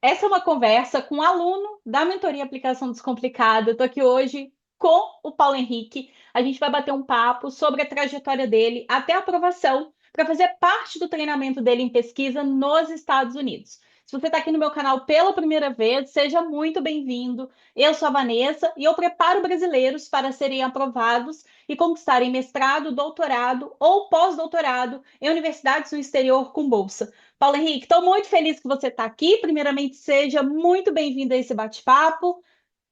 Essa é uma conversa com um aluno da Mentoria Aplicação Descomplicada. Eu estou aqui hoje com o Paulo Henrique. A gente vai bater um papo sobre a trajetória dele até a aprovação para fazer parte do treinamento dele em pesquisa nos Estados Unidos. Se você está aqui no meu canal pela primeira vez, seja muito bem-vindo. Eu sou a Vanessa e eu preparo brasileiros para serem aprovados e conquistarem mestrado, doutorado ou pós-doutorado em universidades no exterior com bolsa. Paulo Henrique, estou muito feliz que você está aqui. Primeiramente, seja muito bem-vindo a esse bate-papo.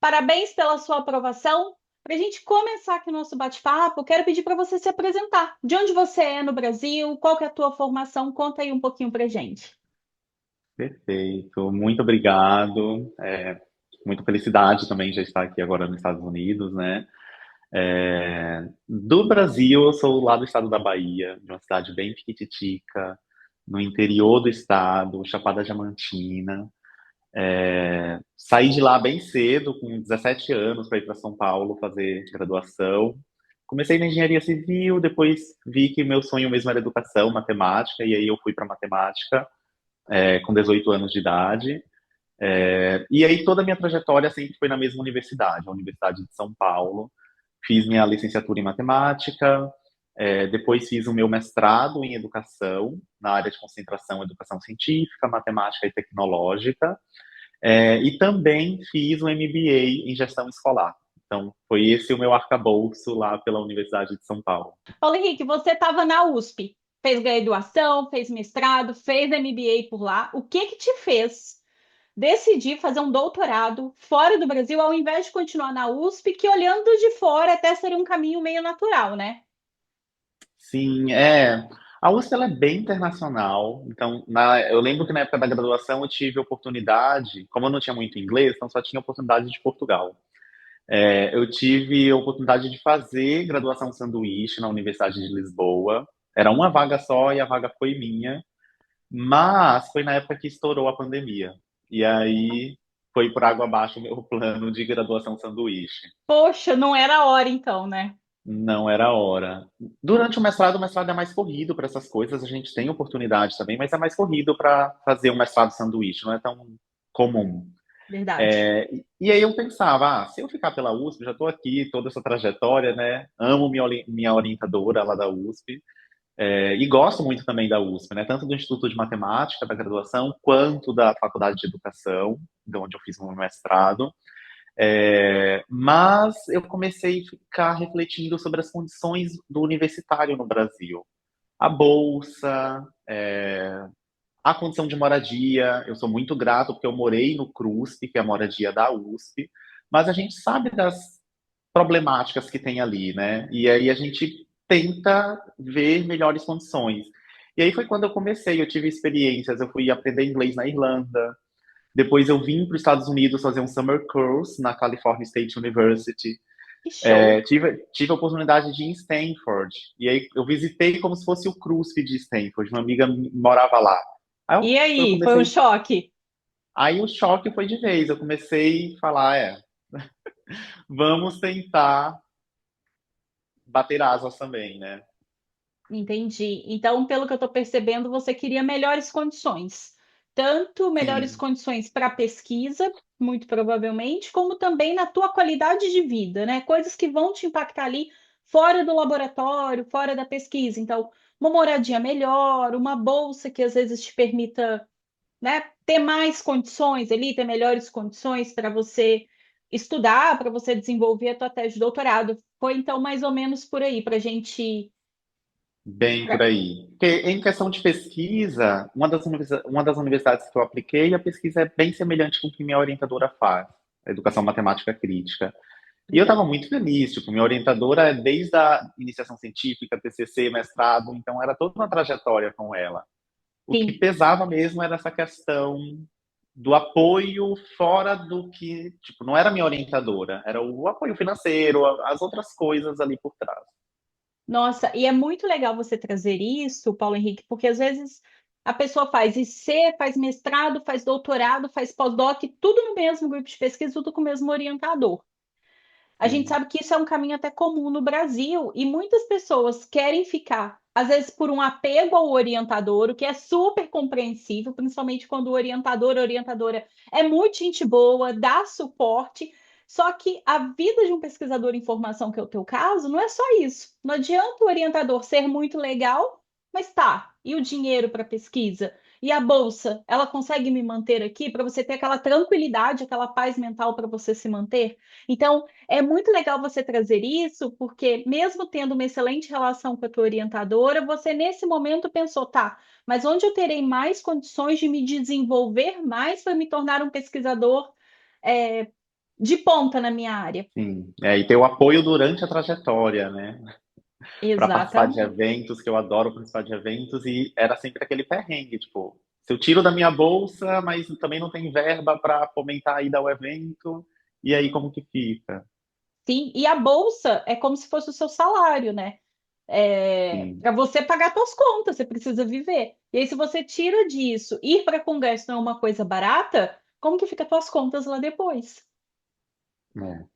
Parabéns pela sua aprovação. Para a gente começar aqui o nosso bate-papo, quero pedir para você se apresentar. De onde você é no Brasil? Qual que é a tua formação? Conta aí um pouquinho para gente. Perfeito, muito obrigado. Muita felicidade também de estar aqui agora nos Estados Unidos, né? Do Brasil, eu sou lá do estado da Bahia, de uma cidade bem piquititica, no interior do estado, Chapada Diamantina. Saí de lá bem cedo, com 17 anos, para ir para São Paulo fazer graduação. Comecei na engenharia civil, depois vi que meu sonho mesmo era educação, matemática, e aí eu fui para matemática, com 18 anos de idade. E aí toda a minha trajetória sempre foi na mesma universidade, a Universidade de São Paulo. Fiz minha licenciatura em matemática, depois fiz o meu mestrado em educação, na área de concentração educação científica, matemática e tecnológica, e também fiz um MBA em gestão escolar. Então, foi esse o meu arcabouço lá pela Universidade de São Paulo. Paulo Henrique, você estava na USP, fez graduação, fez mestrado, fez MBA por lá. O que que te fez decidir fazer um doutorado fora do Brasil, ao invés de continuar na USP, que olhando de fora até seria um caminho meio natural, né? Sim, a USP ela é bem internacional, então eu lembro que na época da graduação eu tive oportunidade, como eu não tinha muito inglês, então só tinha oportunidade de Portugal. Eu tive a oportunidade de fazer graduação sanduíche na Universidade de Lisboa. Era uma vaga só e a vaga foi minha, mas foi na época que estourou a pandemia. E aí foi por água abaixo o meu plano de graduação sanduíche. Poxa, não era a hora então, né? Não era a hora. Durante o mestrado é mais corrido para essas coisas, a gente tem oportunidade também, mas é mais corrido para fazer um mestrado sanduíche, não é tão comum. Verdade. E aí eu pensava, se eu ficar pela USP, já estou aqui, toda essa trajetória, né? Amo minha orientadora lá da USP, e gosto muito também da USP, né? Tanto do Instituto de Matemática da graduação, quanto da Faculdade de Educação, de onde eu fiz o meu mestrado. Mas eu comecei a ficar refletindo sobre as condições do universitário no Brasil. A bolsa, a condição de moradia. Eu sou muito grato porque eu morei no CRUSP, que é a moradia da USP, mas a gente sabe das problemáticas que tem ali, né? E aí a gente tenta ver melhores condições. E aí foi quando eu comecei, eu tive experiências, eu fui aprender inglês na Irlanda, depois eu vim para os Estados Unidos fazer um summer course na California State University. Que show. Tive a oportunidade de ir em Stanford. E aí eu visitei como se fosse o CRUSP de Stanford. Uma amiga morava lá. Aí E eu aí, foi um comecei. choque? Aí o choque foi de vez. Eu comecei a falar, vamos tentar bater asas também, né? Entendi. Então, pelo que eu estou percebendo, você queria melhores condições. Tanto melhores Sim, condições para pesquisa, muito provavelmente, como também na tua qualidade de vida, né? Coisas que vão te impactar ali fora do laboratório, fora da pesquisa. Então, uma moradia melhor, uma bolsa que às vezes te permita, né, ter mais condições ali, ter melhores condições para você estudar, para você desenvolver a tua tese de doutorado. Foi então mais ou menos por aí, para a gente. bem por aí. Porque em questão de pesquisa, uma das universidades que eu apliquei, a pesquisa é bem semelhante com o que minha orientadora faz, a educação matemática crítica. E eu Legal. estava muito feliz, tipo, minha orientadora é desde a iniciação científica, TCC, mestrado, então era toda uma trajetória com ela. O que Sim. pesava mesmo era essa questão do apoio fora do que, tipo, não era minha orientadora, era o apoio financeiro, as outras coisas ali por trás. Nossa, e é muito legal você trazer isso, Paulo Henrique, porque às vezes a pessoa faz IC, faz mestrado, faz doutorado, faz pós-doc, tudo no mesmo grupo de pesquisa, tudo com o mesmo orientador. A gente sim, sabe que isso é um caminho até comum no Brasil e muitas pessoas querem ficar, às vezes por um apego ao orientador, o que é super compreensível, principalmente quando o orientador, a orientadora é muito gente boa, dá suporte. Só que a vida de um pesquisador em formação, que é o teu caso, não é só isso. Não adianta o orientador ser muito legal, mas tá, e o dinheiro para pesquisa? E a bolsa, ela consegue me manter aqui para você ter aquela tranquilidade, aquela paz mental para você se manter? Então, é muito legal você trazer isso, porque mesmo tendo uma excelente relação com a tua orientadora, você nesse momento pensou, tá, mas onde eu terei mais condições de me desenvolver mais para me tornar um pesquisador é, de ponta na minha área? sim. E ter o apoio durante a trajetória, né? Para participar de Exatamente. eventos, que eu adoro participar de eventos, e era sempre aquele perrengue, tipo, se eu tiro da minha bolsa, mas também não tem verba para fomentar a ida ao evento, e aí como que fica? Sim, e a bolsa é como se fosse o seu salário, né? Sim, Para você pagar suas contas, você precisa viver. E aí, se você tira disso, ir para congresso não é uma coisa barata, como que fica suas contas lá depois? Né?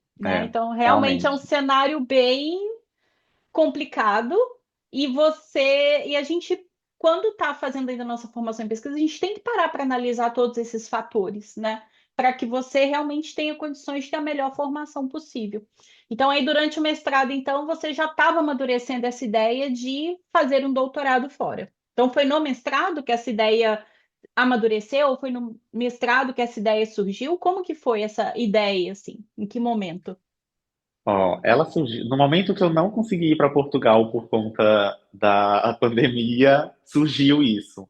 Então, realmente é um realmente. cenário bem complicado e a gente, quando está fazendo ainda a nossa formação em pesquisa, a gente tem que parar para analisar todos esses fatores, né? Para que você realmente tenha condições de ter a melhor formação possível. Então, aí durante o mestrado, então, você já estava amadurecendo essa ideia de fazer um doutorado fora. Então, foi no mestrado que essa ideia amadureceu? Ou foi no mestrado que essa ideia surgiu? Como que foi essa ideia, assim? Em que momento? Ó, ela surgiu no momento que eu não consegui ir para Portugal por conta da pandemia, surgiu isso.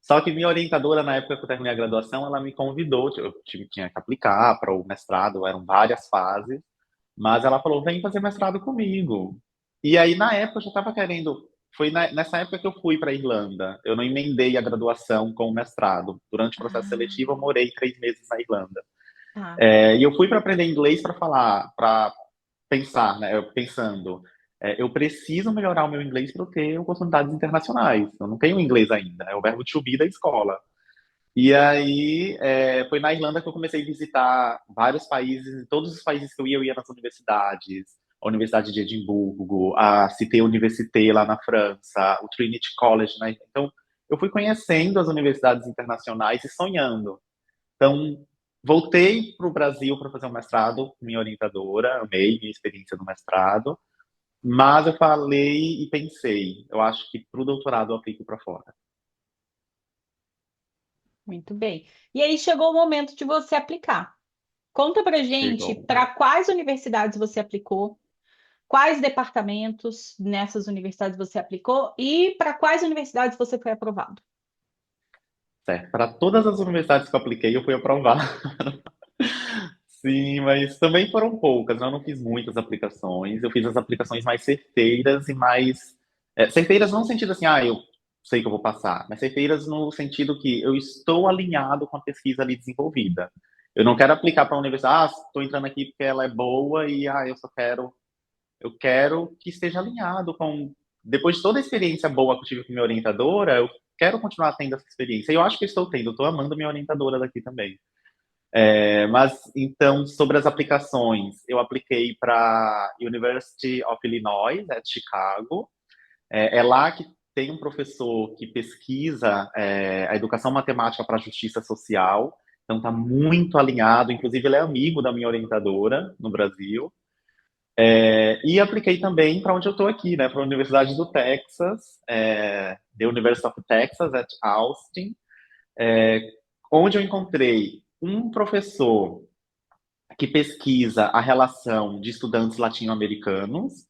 Só que minha orientadora, na época que eu terminei a graduação, ela me convidou, tinha que aplicar para o mestrado, eram várias fases, mas ela falou, vem fazer mestrado comigo. E aí, na época, eu já estava querendo, nessa época que eu fui para a Irlanda, eu não emendei a graduação com o mestrado. Durante o processo seletivo, eu Ah, morei 3 meses na Irlanda. tá. E eu fui para aprender inglês para falar, para pensar, né? Eu pensando, eu preciso melhorar o meu inglês para eu ter oportunidades internacionais. Eu não tenho inglês ainda, é o verbo to be da escola. E aí, foi na Irlanda que eu comecei a visitar vários países, em todos os países que eu ia nas universidades, a Universidade de Edimburgo, a Cité Université lá na França, o Trinity College, né? Então, eu fui conhecendo as universidades internacionais e sonhando. Então, voltei para o Brasil para fazer um mestrado com minha orientadora, amei minha experiência no mestrado, mas eu falei e pensei, eu acho que para o doutorado eu aplico para fora. Muito bem. E aí chegou o momento de você aplicar. Conta pra gente Chegou. para quais universidades você aplicou, quais departamentos nessas universidades você aplicou e para quais universidades você foi aprovado. Certo. Para todas as universidades que eu apliquei, eu fui aprovado. Sim, mas também foram poucas, né? Eu não fiz muitas aplicações. Eu fiz as aplicações mais certeiras e mais. Certeiras não no sentido assim, eu sei que eu vou passar, mas certeiras no sentido que eu estou alinhado com a pesquisa ali desenvolvida. Eu não quero aplicar para a universidade, estou entrando aqui porque ela é boa e eu só quero. Eu quero que esteja alinhado com. Depois de toda a experiência boa que eu tive com minha orientadora, eu quero continuar tendo essa experiência. E eu acho que eu estou tendo, eu estou amando minha orientadora daqui também. Mas, então, sobre as aplicações, eu apliquei para University of Illinois, Chicago. É lá que tem um professor que pesquisa a educação matemática para a justiça social. Então, está muito alinhado. Inclusive, ele é amigo da minha orientadora no Brasil. E apliquei também para onde eu estou aqui, né? Para a Universidade do Texas, The University of Texas at Austin, é, onde eu encontrei um professor que pesquisa a relação de estudantes latino-americanos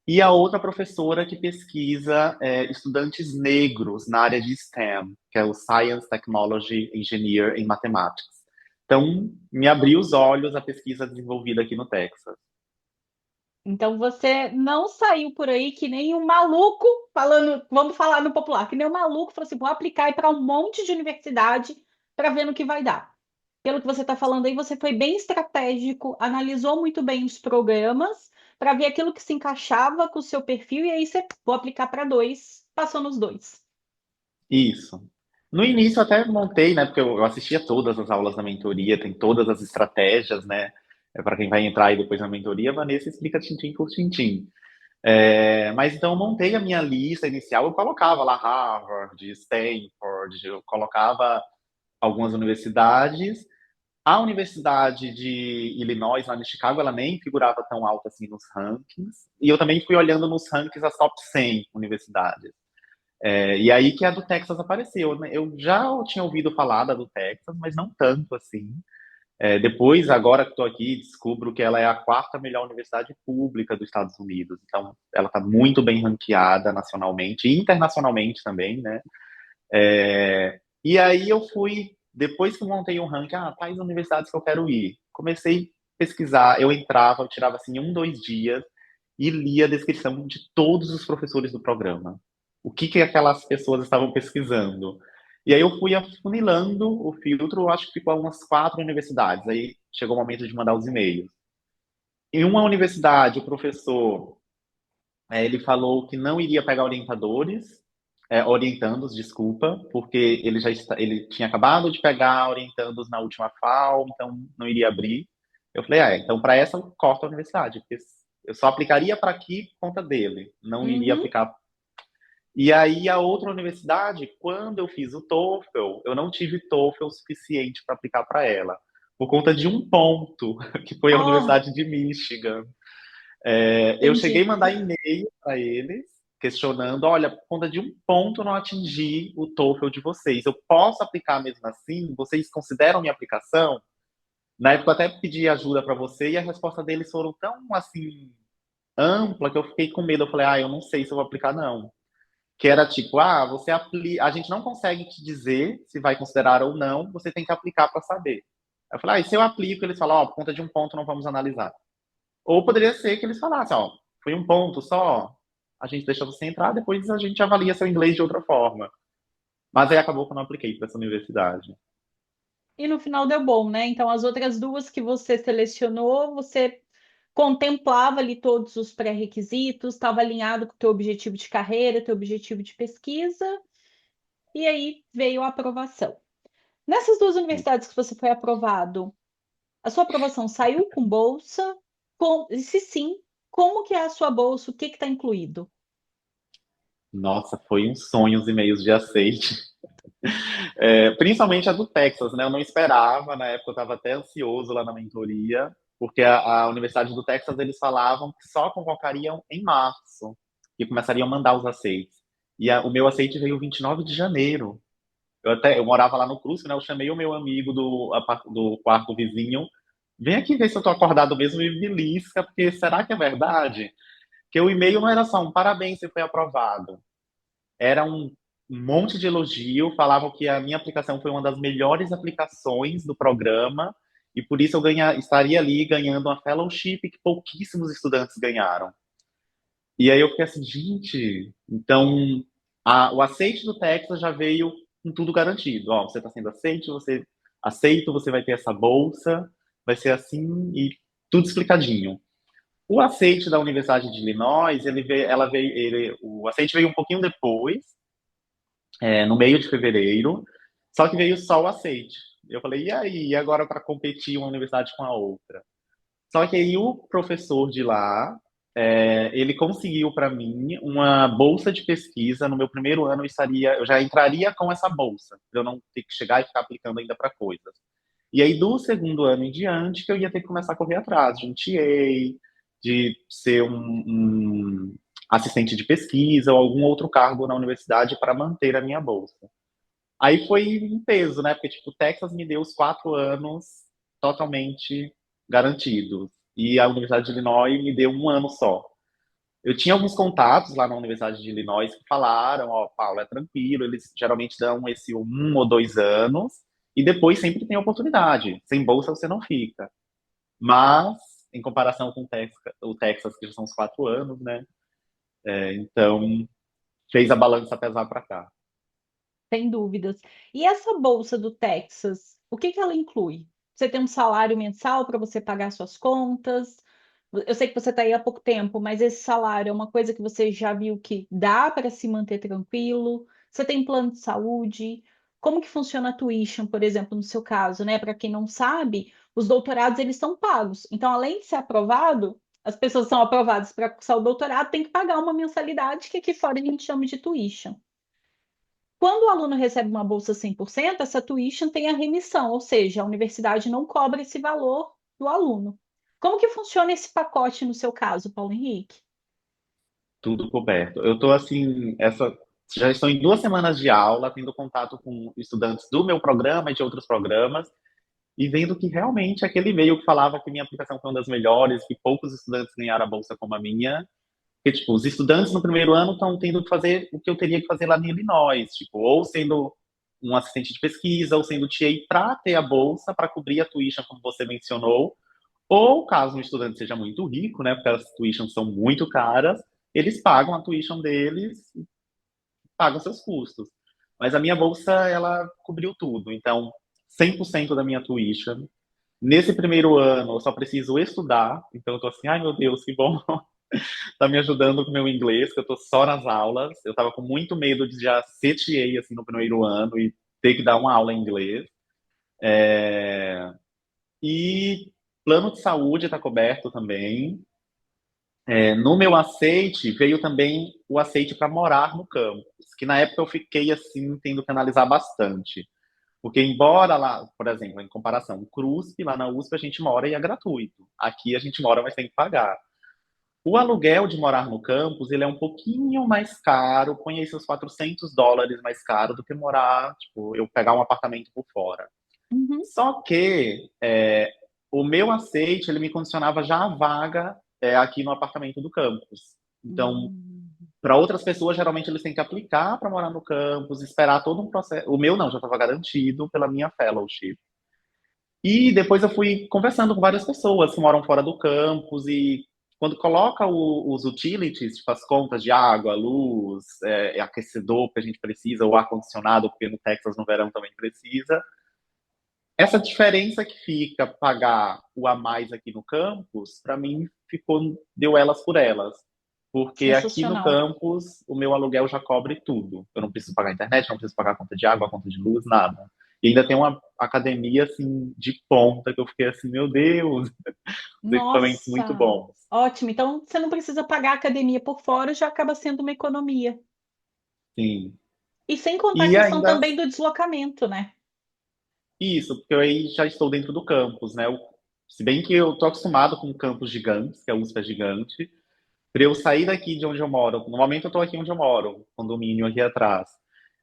e a outra professora que pesquisa estudantes negros na área de STEM, que é o Science, Technology, Engineer em Mathematics. Então, me abriu os olhos a pesquisa desenvolvida aqui no Texas. Então você não saiu por aí que nem um maluco falando, vamos falar no popular, que nem um maluco falou assim, vou aplicar para um monte de universidade para ver no que vai dar. Pelo que você está falando aí, você foi bem estratégico, analisou muito bem os programas para ver aquilo que se encaixava com o seu perfil e aí você vou aplicar para dois, passou nos dois. Isso. No início eu até montei, né, porque eu assistia todas as aulas da mentoria, tem todas as estratégias, né, para quem vai entrar aí depois na mentoria, a Vanessa explica tintim por tintim. Mas então eu montei a minha lista inicial, eu colocava lá Harvard, Stanford, eu colocava algumas universidades. A Universidade de Illinois, lá em Chicago, ela nem figurava tão alta assim nos rankings. E eu também fui olhando nos rankings as top 100 universidades. E aí que a do Texas apareceu, né? Eu já tinha ouvido falar da do Texas, mas não tanto assim. Depois, agora que estou aqui, descubro que ela é a quarta melhor universidade pública dos Estados Unidos. Então, ela está muito bem ranqueada nacionalmente e internacionalmente também, né? E aí eu fui, depois que eu montei um ranking, quais universidades que eu quero ir? Comecei a pesquisar, eu entrava, eu tirava assim 1, 2 dias e lia a descrição de todos os professores do programa. O que que aquelas pessoas estavam pesquisando. E aí eu fui afunilando o filtro, eu acho que ficou umas 4 universidades. Aí chegou o momento de mandar os e-mails. Em uma universidade, o professor, ele falou que não iria pegar orientadores, orientandos, desculpa, porque ele tinha acabado de pegar orientandos na última FAO, então não iria abrir. Eu falei, então para essa eu corto a universidade, porque eu só aplicaria para aqui por conta dele, não iria Uhum. aplicar. E aí a outra universidade, quando eu fiz o TOEFL, eu não tive TOEFL suficiente para aplicar para ela, por conta de um ponto, que foi a Oh, Universidade de Michigan. Eu cheguei a entendi. mandar e-mail para eles, questionando: olha, por conta de um ponto eu não atingi o TOEFL de vocês. Eu posso aplicar mesmo assim? Vocês consideram minha aplicação? Na época eu até pedi ajuda para você e a resposta deles foram tão assim ampla que eu fiquei com medo. Eu falei, eu não sei se eu vou aplicar não. Que era tipo, você aplica, a gente não consegue te dizer se vai considerar ou não, você tem que aplicar para saber. Aí eu falei, e se eu aplico, eles falam, por conta de um ponto não vamos analisar. Ou poderia ser que eles falassem, foi um ponto só, a gente deixa você entrar, depois a gente avalia seu inglês de outra forma. Mas aí acabou que eu não apliquei para essa universidade. E no final deu bom, né? Então, as outras duas que você selecionou, você contemplava ali todos os pré-requisitos, estava alinhado com o teu objetivo de carreira, teu objetivo de pesquisa, e aí veio a aprovação. Nessas duas universidades que você foi aprovado, a sua aprovação saiu com bolsa? E se sim, como que é a sua bolsa? O que está incluído? Nossa, foi um sonho os e-mails de aceite. Principalmente a do Texas, né? Eu não esperava, na época eu estava até ansioso lá na mentoria, porque a Universidade do Texas eles falavam que só convocariam em março e começariam a mandar os aceites. E o meu aceite veio 29 de janeiro. Eu morava lá no Cruz, né? Eu chamei o meu amigo do quarto vizinho, vem aqui ver se eu tô acordado mesmo e me belisca, porque será que é verdade? Que o e-mail não era só um parabéns, você foi aprovado. Era um monte de elogio, falavam que a minha aplicação foi uma das melhores aplicações do programa, e por isso eu estaria ali ganhando uma fellowship que pouquíssimos estudantes ganharam. E aí eu fiquei assim, gente, então o aceite do Texas já veio com tudo garantido. Ó, você está sendo aceito, você vai ter essa bolsa, vai ser assim e tudo explicadinho. O aceite da Universidade de Illinois, o aceite veio um pouquinho depois, no meio de fevereiro, só que veio só o aceite. Eu falei, e aí, e agora para competir uma universidade com a outra? Só que aí o professor de lá, ele conseguiu para mim uma bolsa de pesquisa. No meu primeiro ano eu já entraria com essa bolsa, para eu não ter que chegar e ficar aplicando ainda para coisas. E aí do segundo ano em diante que eu ia ter que começar a correr atrás de um TA, de ser um assistente de pesquisa ou algum outro cargo na universidade para manter a minha bolsa. Aí foi um peso, né? Porque, tipo, o Texas me deu os 4 anos totalmente garantidos. E a Universidade de Illinois me deu um ano só. Eu tinha alguns contatos lá na Universidade de Illinois que falaram, Paulo, é tranquilo, eles geralmente dão esse 1 ou 2 anos e depois sempre tem oportunidade. Sem bolsa você não fica. Mas, em comparação com o Texas, que já são os 4 anos, né? Então, fez a balança pesar para cá. Sem dúvidas. E essa bolsa do Texas, o que que ela inclui? Você tem um salário mensal para você pagar suas contas? Eu sei que você está aí há pouco tempo, mas esse salário é uma coisa que você já viu que dá para se manter tranquilo? Você tem plano de saúde? Como que funciona a tuition, por exemplo, no seu caso, né? Para quem não sabe, os doutorados eles são pagos. Então, além de ser aprovado, as pessoas são aprovadas para cursar o doutorado, tem que pagar uma mensalidade que aqui fora a gente chama de tuition. Quando o aluno recebe uma bolsa 100%, essa tuition tem a remissão, ou seja, a universidade não cobra esse valor do aluno. Como que funciona esse pacote no seu caso, Paulo Henrique? Tudo coberto. Eu tô assim, já estou em 2 semanas de aula, tendo contato com estudantes do meu programa e de outros programas, e vendo que realmente aquele e-mail que falava que minha aplicação foi uma das melhores, que poucos estudantes ganharam a bolsa como a minha, que tipo, os estudantes no primeiro ano estão tendo que fazer o que eu teria que fazer lá em Illinois, tipo, ou sendo um assistente de pesquisa, ou sendo TA para ter a bolsa, para cobrir a tuition, como você mencionou, ou caso um estudante seja muito rico, né, porque as tuitions são muito caras, eles pagam a tuition deles e pagam seus custos. Mas a minha bolsa, ela cobriu tudo. Então, 100% da minha tuition. Nesse primeiro ano, eu só preciso estudar. Então, eu tô assim, ai meu Deus, que bom. Tá me ajudando com o meu inglês, que eu tô só nas aulas. Eu tava com muito medo de já ser TA, assim, no primeiro ano e ter que dar uma aula em inglês. É... E plano de saúde está coberto também. No meu aceite, veio também o aceite para morar no campus, que na época eu fiquei assim, tendo que analisar bastante. Porque embora lá, por exemplo, em comparação, o CRUSP, lá na USP, a gente mora e é gratuito. Aqui a gente mora, mas tem que pagar. O aluguel de morar no campus, ele é um pouquinho mais caro, põe aí seus US$ 400 mais caro do que morar, tipo, eu pegar um apartamento por fora. Uhum. Só que o meu aceite, ele me condicionava já a vaga aqui no apartamento do campus. Então, Hum. para outras pessoas, geralmente eles têm que aplicar para morar no campus, esperar todo um processo. O meu não, já estava garantido pela minha fellowship. E depois eu fui conversando com várias pessoas que moram fora do campus e quando coloca os utilities, tipo as contas de água, luz, aquecedor que a gente precisa, ou ar-condicionado, porque no Texas no verão também precisa, essa diferença que fica pagar o a mais aqui no campus, para mim ficou deu elas por elas. Porque aqui no Sensacional. campus o meu aluguel já cobre tudo. Eu não preciso pagar internet, não preciso pagar conta de água, conta de luz, nada. E ainda tem uma academia assim de ponta que eu fiquei assim, meu Deus, os equipamentos muito Nossa, bons. ótimo. Então, você não precisa pagar a academia por fora, já acaba sendo uma economia. Sim. E sem contar a E questão ainda também do deslocamento, né? isso, porque eu aí já estou dentro do campus, né? Se bem que eu tô acostumado com campus gigantes, que a USP é gigante, para eu sair daqui de onde eu moro, no momento eu estou aqui onde eu moro, condomínio aqui atrás.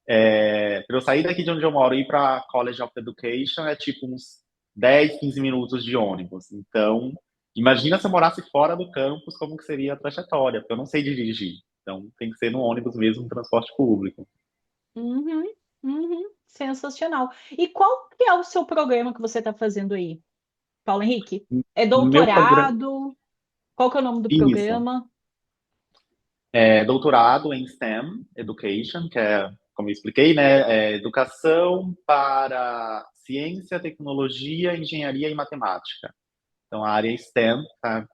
Para eu sair daqui de onde eu moro e ir para College of Education é tipo uns 10, 15 minutos de ônibus. Então, imagina se eu morasse fora do campus, como que seria a trajetória, porque eu não sei dirigir. Então, tem que ser no ônibus mesmo, no transporte público. Uhum, uhum, sensacional. E qual que é o seu programa que você está fazendo aí, Paulo Henrique? É Meu programa. doutorado? Qual que é o nome do Isso. programa? Doutorado em STEM Education, que é, como eu expliquei, né, educação para ciência, tecnologia, engenharia e matemática. Então, a área STEM está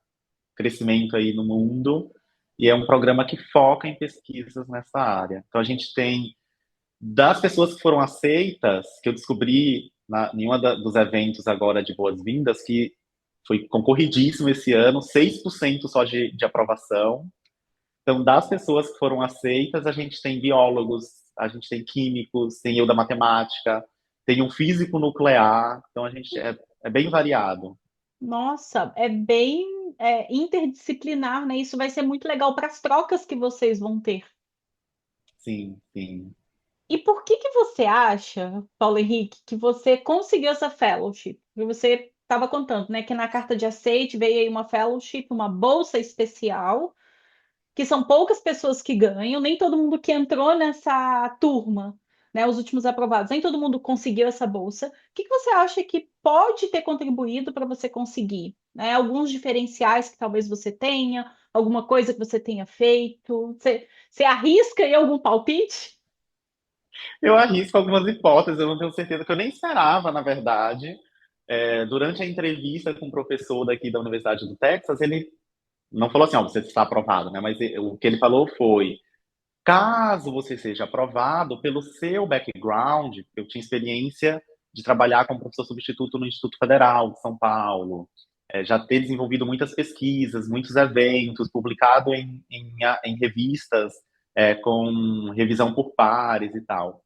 crescimento aí no mundo e é um programa que foca em pesquisas nessa área. Então, a gente tem, das pessoas que foram aceitas, que eu descobri em um dos eventos agora de boas-vindas, que foi concorridíssimo esse ano, 6% só de aprovação. Então, das pessoas que foram aceitas, a gente tem biólogos, a gente tem químicos, tem eu da matemática, tem um físico nuclear, então a gente é bem variado. Nossa, é bem interdisciplinar, né? Isso vai ser muito legal para as trocas que vocês vão ter. Sim, sim. E por que que você acha, Paulo Henrique, que você conseguiu essa fellowship? Porque você estava contando, né, que na carta de aceite veio aí uma fellowship, uma bolsa especial, que são poucas pessoas que ganham, nem todo mundo que entrou nessa turma, né, os últimos aprovados, nem todo mundo conseguiu essa bolsa. O que que você acha que pode ter contribuído para você conseguir, né? Alguns diferenciais que talvez você tenha, alguma coisa que você tenha feito. Você arrisca aí algum palpite? Eu arrisco algumas hipóteses, eu não tenho certeza, que eu nem esperava, na verdade. Durante a entrevista com o professor daqui da Universidade do Texas, ele não falou assim, ó, você está aprovado, né? Mas o que ele falou foi, Caso você seja aprovado, pelo seu background, eu tinha experiência de trabalhar como professor substituto no Instituto Federal de São Paulo, já ter desenvolvido muitas pesquisas, muitos eventos, publicado em revistas com revisão por pares e tal.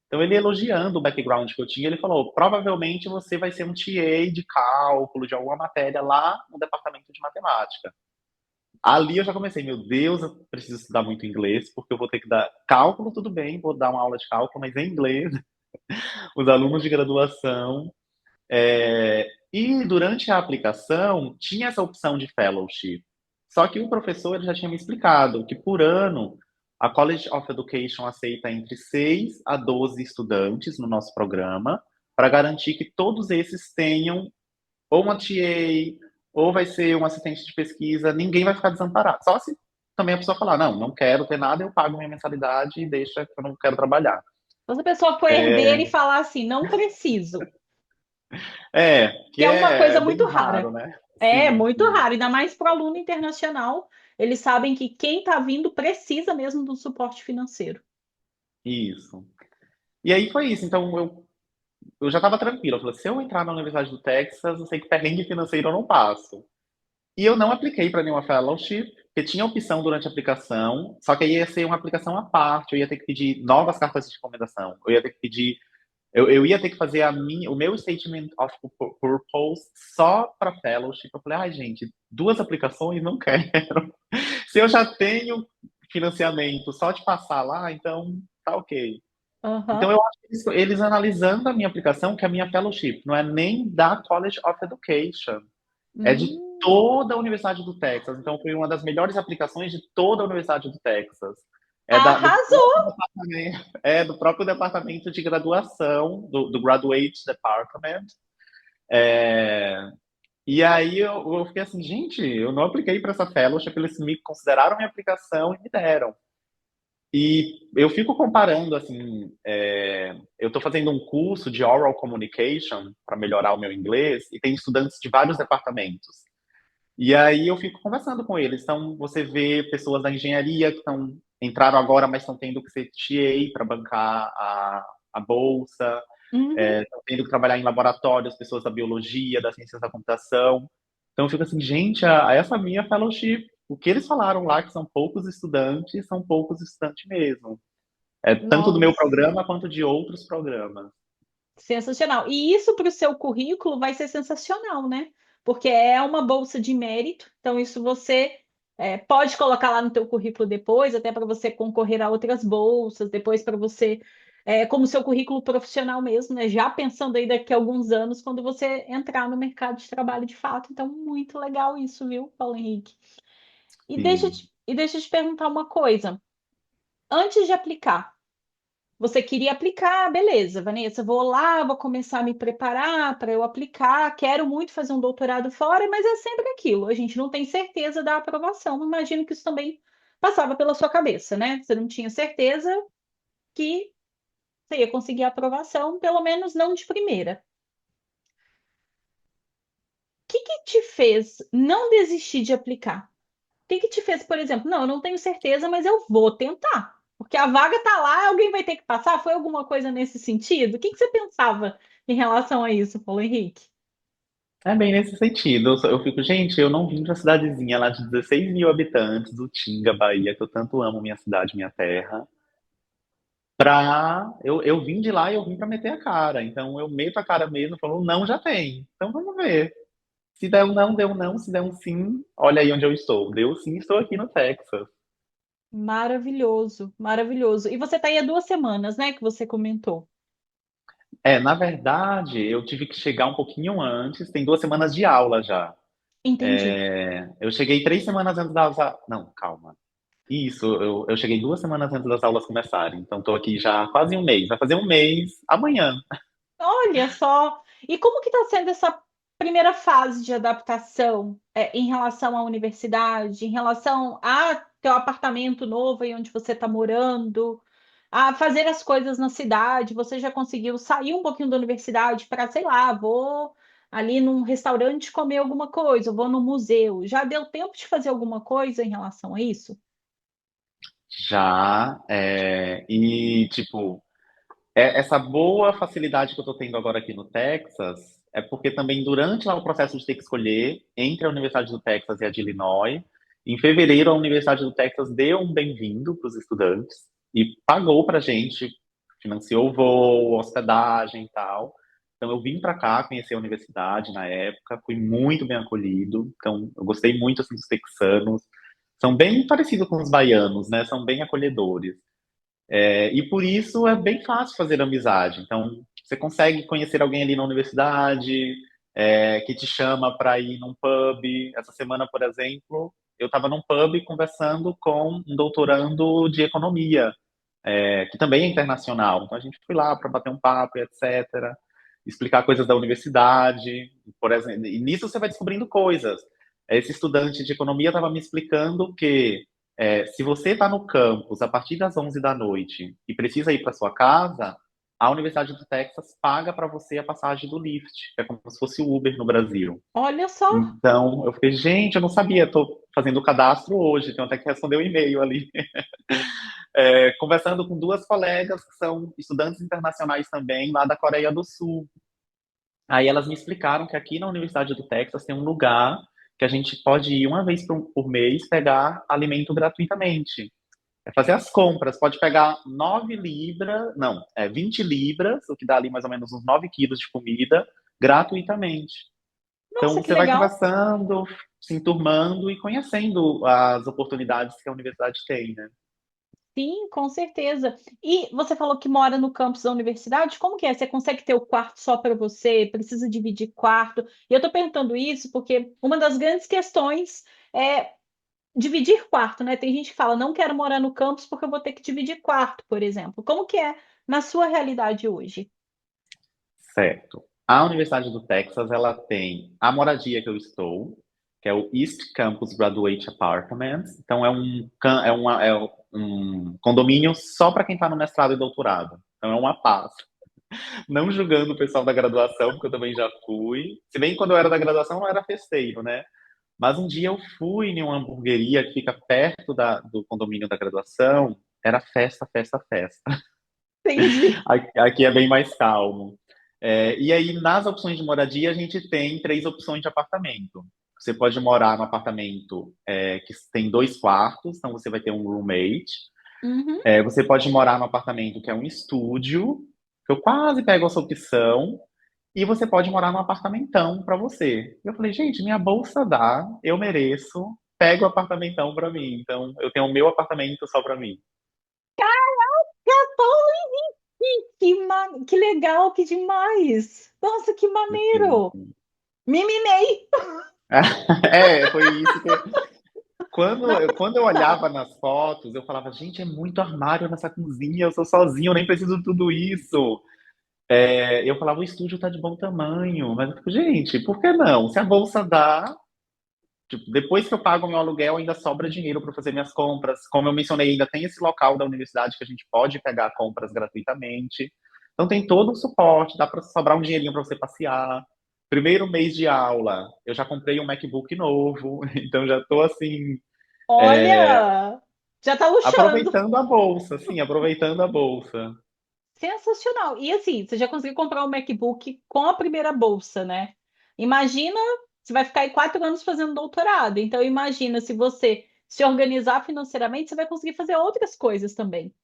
Então, ele elogiando o background que eu tinha, ele falou: provavelmente você vai ser um TA de cálculo, de alguma matéria lá no departamento de matemática. Ali eu já comecei, meu Deus, eu preciso estudar muito inglês, porque eu vou ter que dar cálculo, tudo bem, vou dar uma aula de cálculo, mas em inglês, os alunos de graduação. E durante a aplicação, tinha essa opção de fellowship. Só que o professor ele já tinha me explicado que por ano a College of Education aceita entre 6 a 12 estudantes no nosso programa, para garantir que todos esses tenham ou uma TA, ou vai ser um assistente de pesquisa, ninguém vai ficar desamparado. Só se também a pessoa falar, não, não quero ter nada, eu pago minha mensalidade e deixa que eu não quero trabalhar. Então, se a pessoa for herdeira e falar assim, não preciso, Que que é uma coisa é muito bem rara. raro, né? É Sim, muito sim. raro, ainda mais para o aluno internacional. Eles sabem que quem está vindo precisa mesmo do suporte financeiro. Isso. E aí foi isso. Então eu já estava tranquilo. Eu falei, se eu entrar na Universidade do Texas, eu sei que perrengue financeiro eu não passo. E eu não apliquei para nenhuma fellowship, porque tinha opção durante a aplicação, só que aí ia ser uma aplicação à parte, eu ia ter que pedir novas cartas de recomendação, eu ia ter que pedir, eu ia ter que fazer o meu statement of purpose só para fellowship. Eu falei, ai gente, duas aplicações, não quero. Se eu já tenho financiamento só de passar lá, então tá ok. Então Aham. eu acho que eles analisando a minha aplicação, que a minha fellowship não é nem da College of Education, é de Hum, toda a Universidade do Texas. Então foi uma das melhores aplicações de toda a Universidade do Texas. arrasou! Do próprio departamento de graduação, do Graduate Department. É, e aí eu fiquei assim, gente, eu não apliquei para essa fellowship, eles me consideraram minha aplicação e me deram. E eu fico comparando, assim, eu estou fazendo um curso de Oral Communication para melhorar o meu inglês e tem estudantes de vários departamentos. E aí eu fico conversando com eles. Então, você vê pessoas da engenharia que entraram agora, mas estão tendo que ser TA para bancar a bolsa, Uhum. estão tendo que trabalhar em laboratórios, pessoas da biologia, das ciências da computação. Então, eu fico assim, gente, essa minha fellowship, o que eles falaram lá, que são poucos estudantes mesmo. Tanto do meu Nossa, programa quanto de outros programas. sensacional. E isso para o seu currículo vai ser sensacional, né? Porque é uma bolsa de mérito, então isso você pode colocar lá no teu currículo depois, até para você concorrer a outras bolsas, depois para você, como seu currículo profissional mesmo, né? Já pensando aí daqui a alguns anos, quando você entrar no mercado de trabalho de fato. Então, muito legal isso, viu, Paulo Henrique? Sim. E deixa eu te perguntar uma coisa. Antes de aplicar, você queria aplicar, beleza, Vanessa, vou lá, vou começar a me preparar para eu aplicar. Quero muito fazer um doutorado fora, mas é sempre aquilo, a gente não tem certeza da aprovação. Imagino que isso também passava pela sua cabeça, né? Você não tinha certeza que você ia conseguir a aprovação, pelo menos não de primeira. O que que te fez não desistir de aplicar? O que que te fez, por exemplo, não, eu não tenho certeza, mas eu vou tentar. Porque a vaga está lá, alguém vai ter que passar? Foi alguma coisa nesse sentido? O que que você pensava em relação a isso, Paulo Henrique? É bem nesse sentido. Eu fico, gente, eu não vim de uma cidadezinha lá de 16 mil habitantes, do Tinga, Bahia, que eu tanto amo minha cidade, minha terra, eu vim de lá e eu vim pra meter a cara. Então eu meto a cara mesmo, falo, não, já tem. Então vamos ver. Se der um não, deu um não. Se der um sim, olha aí onde eu estou. Deu sim, estou aqui no Texas. Maravilhoso, maravilhoso. E você está aí há 2 semanas, né, que você comentou. Na verdade, eu tive que chegar um pouquinho antes, tem 2 semanas de aula já. Entendi. Eu cheguei 3 semanas antes das. Não, calma. Isso, eu cheguei 2 semanas antes das aulas começarem, então estou aqui já há quase um mês. Vai fazer um mês amanhã. Olha só. E como que está sendo essa primeira fase de adaptação, em relação à universidade, em relação a teu apartamento novo aí onde você está morando, a fazer as coisas na cidade? Você já conseguiu sair um pouquinho da universidade para, sei lá, vou ali num restaurante comer alguma coisa, eu vou no museu. Já deu tempo de fazer alguma coisa em relação a isso? Já, e tipo, essa boa facilidade que eu estou tendo agora aqui no Texas é porque também durante lá o processo de ter que escolher entre a Universidade do Texas e a de Illinois, em fevereiro a Universidade do Texas deu um bem-vindo para os estudantes e pagou para a gente, financiou o voo, hospedagem e tal. Então eu vim para cá conhecer a universidade na época, fui muito bem acolhido. Então eu gostei muito assim dos texanos. São bem parecidos com os baianos, né? São bem acolhedores. E por isso é bem fácil fazer amizade. Então, você consegue conhecer alguém ali na universidade, que te chama para ir num pub. Essa semana, por exemplo, eu estava num pub conversando com um doutorando de economia, que também é internacional. Então, a gente foi lá para bater um papo, e etc. Explicar coisas da universidade, por exemplo. E nisso você vai descobrindo coisas. Esse estudante de economia estava me explicando que se você está no campus a partir das 11 da noite e precisa ir para sua casa, a Universidade do Texas paga para você a passagem do Lyft, que é como se fosse o Uber no Brasil. Olha só, Então, eu fiquei, gente, eu não sabia, estou fazendo o cadastro hoje, tenho até que responder o e-mail ali. Conversando com duas colegas que são estudantes internacionais também, lá da Coreia do Sul. Aí elas me explicaram que aqui na Universidade do Texas tem um lugar que a gente pode ir uma vez por mês pegar alimento gratuitamente. É fazer as compras, pode pegar 9 libras, não, 20 libras, o que dá ali mais ou menos uns 9 quilos de comida, gratuitamente. Então nossa, que você vai legal. conversando, se enturmando e conhecendo as oportunidades que a universidade tem, né? Sim, com certeza. E você falou que mora no campus da universidade, como que é? Você consegue ter o quarto só para você? Precisa dividir quarto? E eu estou perguntando isso porque uma das grandes questões é dividir quarto, né? Tem gente que fala, não quero morar no campus porque eu vou ter que dividir quarto, por exemplo. Como que é na sua realidade hoje? Certo. A Universidade do Texas, ela tem a moradia que eu estou, que é o East Campus Graduate Apartments. Então, é um condomínio só para quem está no mestrado e doutorado. Então, é uma paz. Não julgando o pessoal da graduação, porque eu também já fui. Se bem que quando eu era da graduação, não era festeiro, né? Mas um dia eu fui em uma hamburgueria que fica perto do condomínio da graduação. Era festa, festa, festa. Entendi. Aqui é bem mais calmo. E aí, nas opções de moradia, a gente tem 3 opções de apartamento. Você pode morar no apartamento que tem 2 quartos, então você vai ter um roommate. Uhum. Você pode morar no apartamento que é um estúdio, que eu quase pego essa opção. E você pode morar num apartamentão para você. Eu falei, gente, minha bolsa dá, eu mereço, pega o apartamentão para mim. Então, eu tenho o meu apartamento só para mim. Que legal, que demais! Nossa, que Sim, maneiro! sim. Me mimei! Foi isso que quando eu olhava nas fotos, eu falava, gente, é muito armário nessa cozinha, eu sou sozinho, eu nem preciso de tudo isso. Eu falava, o estúdio tá de bom tamanho, mas eu fico, gente, por que não? Se a bolsa dá, tipo, depois que eu pago o meu aluguel, ainda sobra dinheiro para fazer minhas compras. Como eu mencionei, ainda tem esse local da universidade que a gente pode pegar compras gratuitamente. Então tem todo um suporte, dá para sobrar um dinheirinho para você passear. Primeiro mês de aula, eu já comprei um MacBook novo, então já estou assim, Olha, já tá luxando. aproveitando a bolsa, sim, aproveitando a bolsa. Sensacional. E assim, você já conseguiu comprar um MacBook com a primeira bolsa, né? Imagina, você vai ficar aí 4 anos fazendo doutorado. Então, imagina se você se organizar financeiramente, você vai conseguir fazer outras coisas também,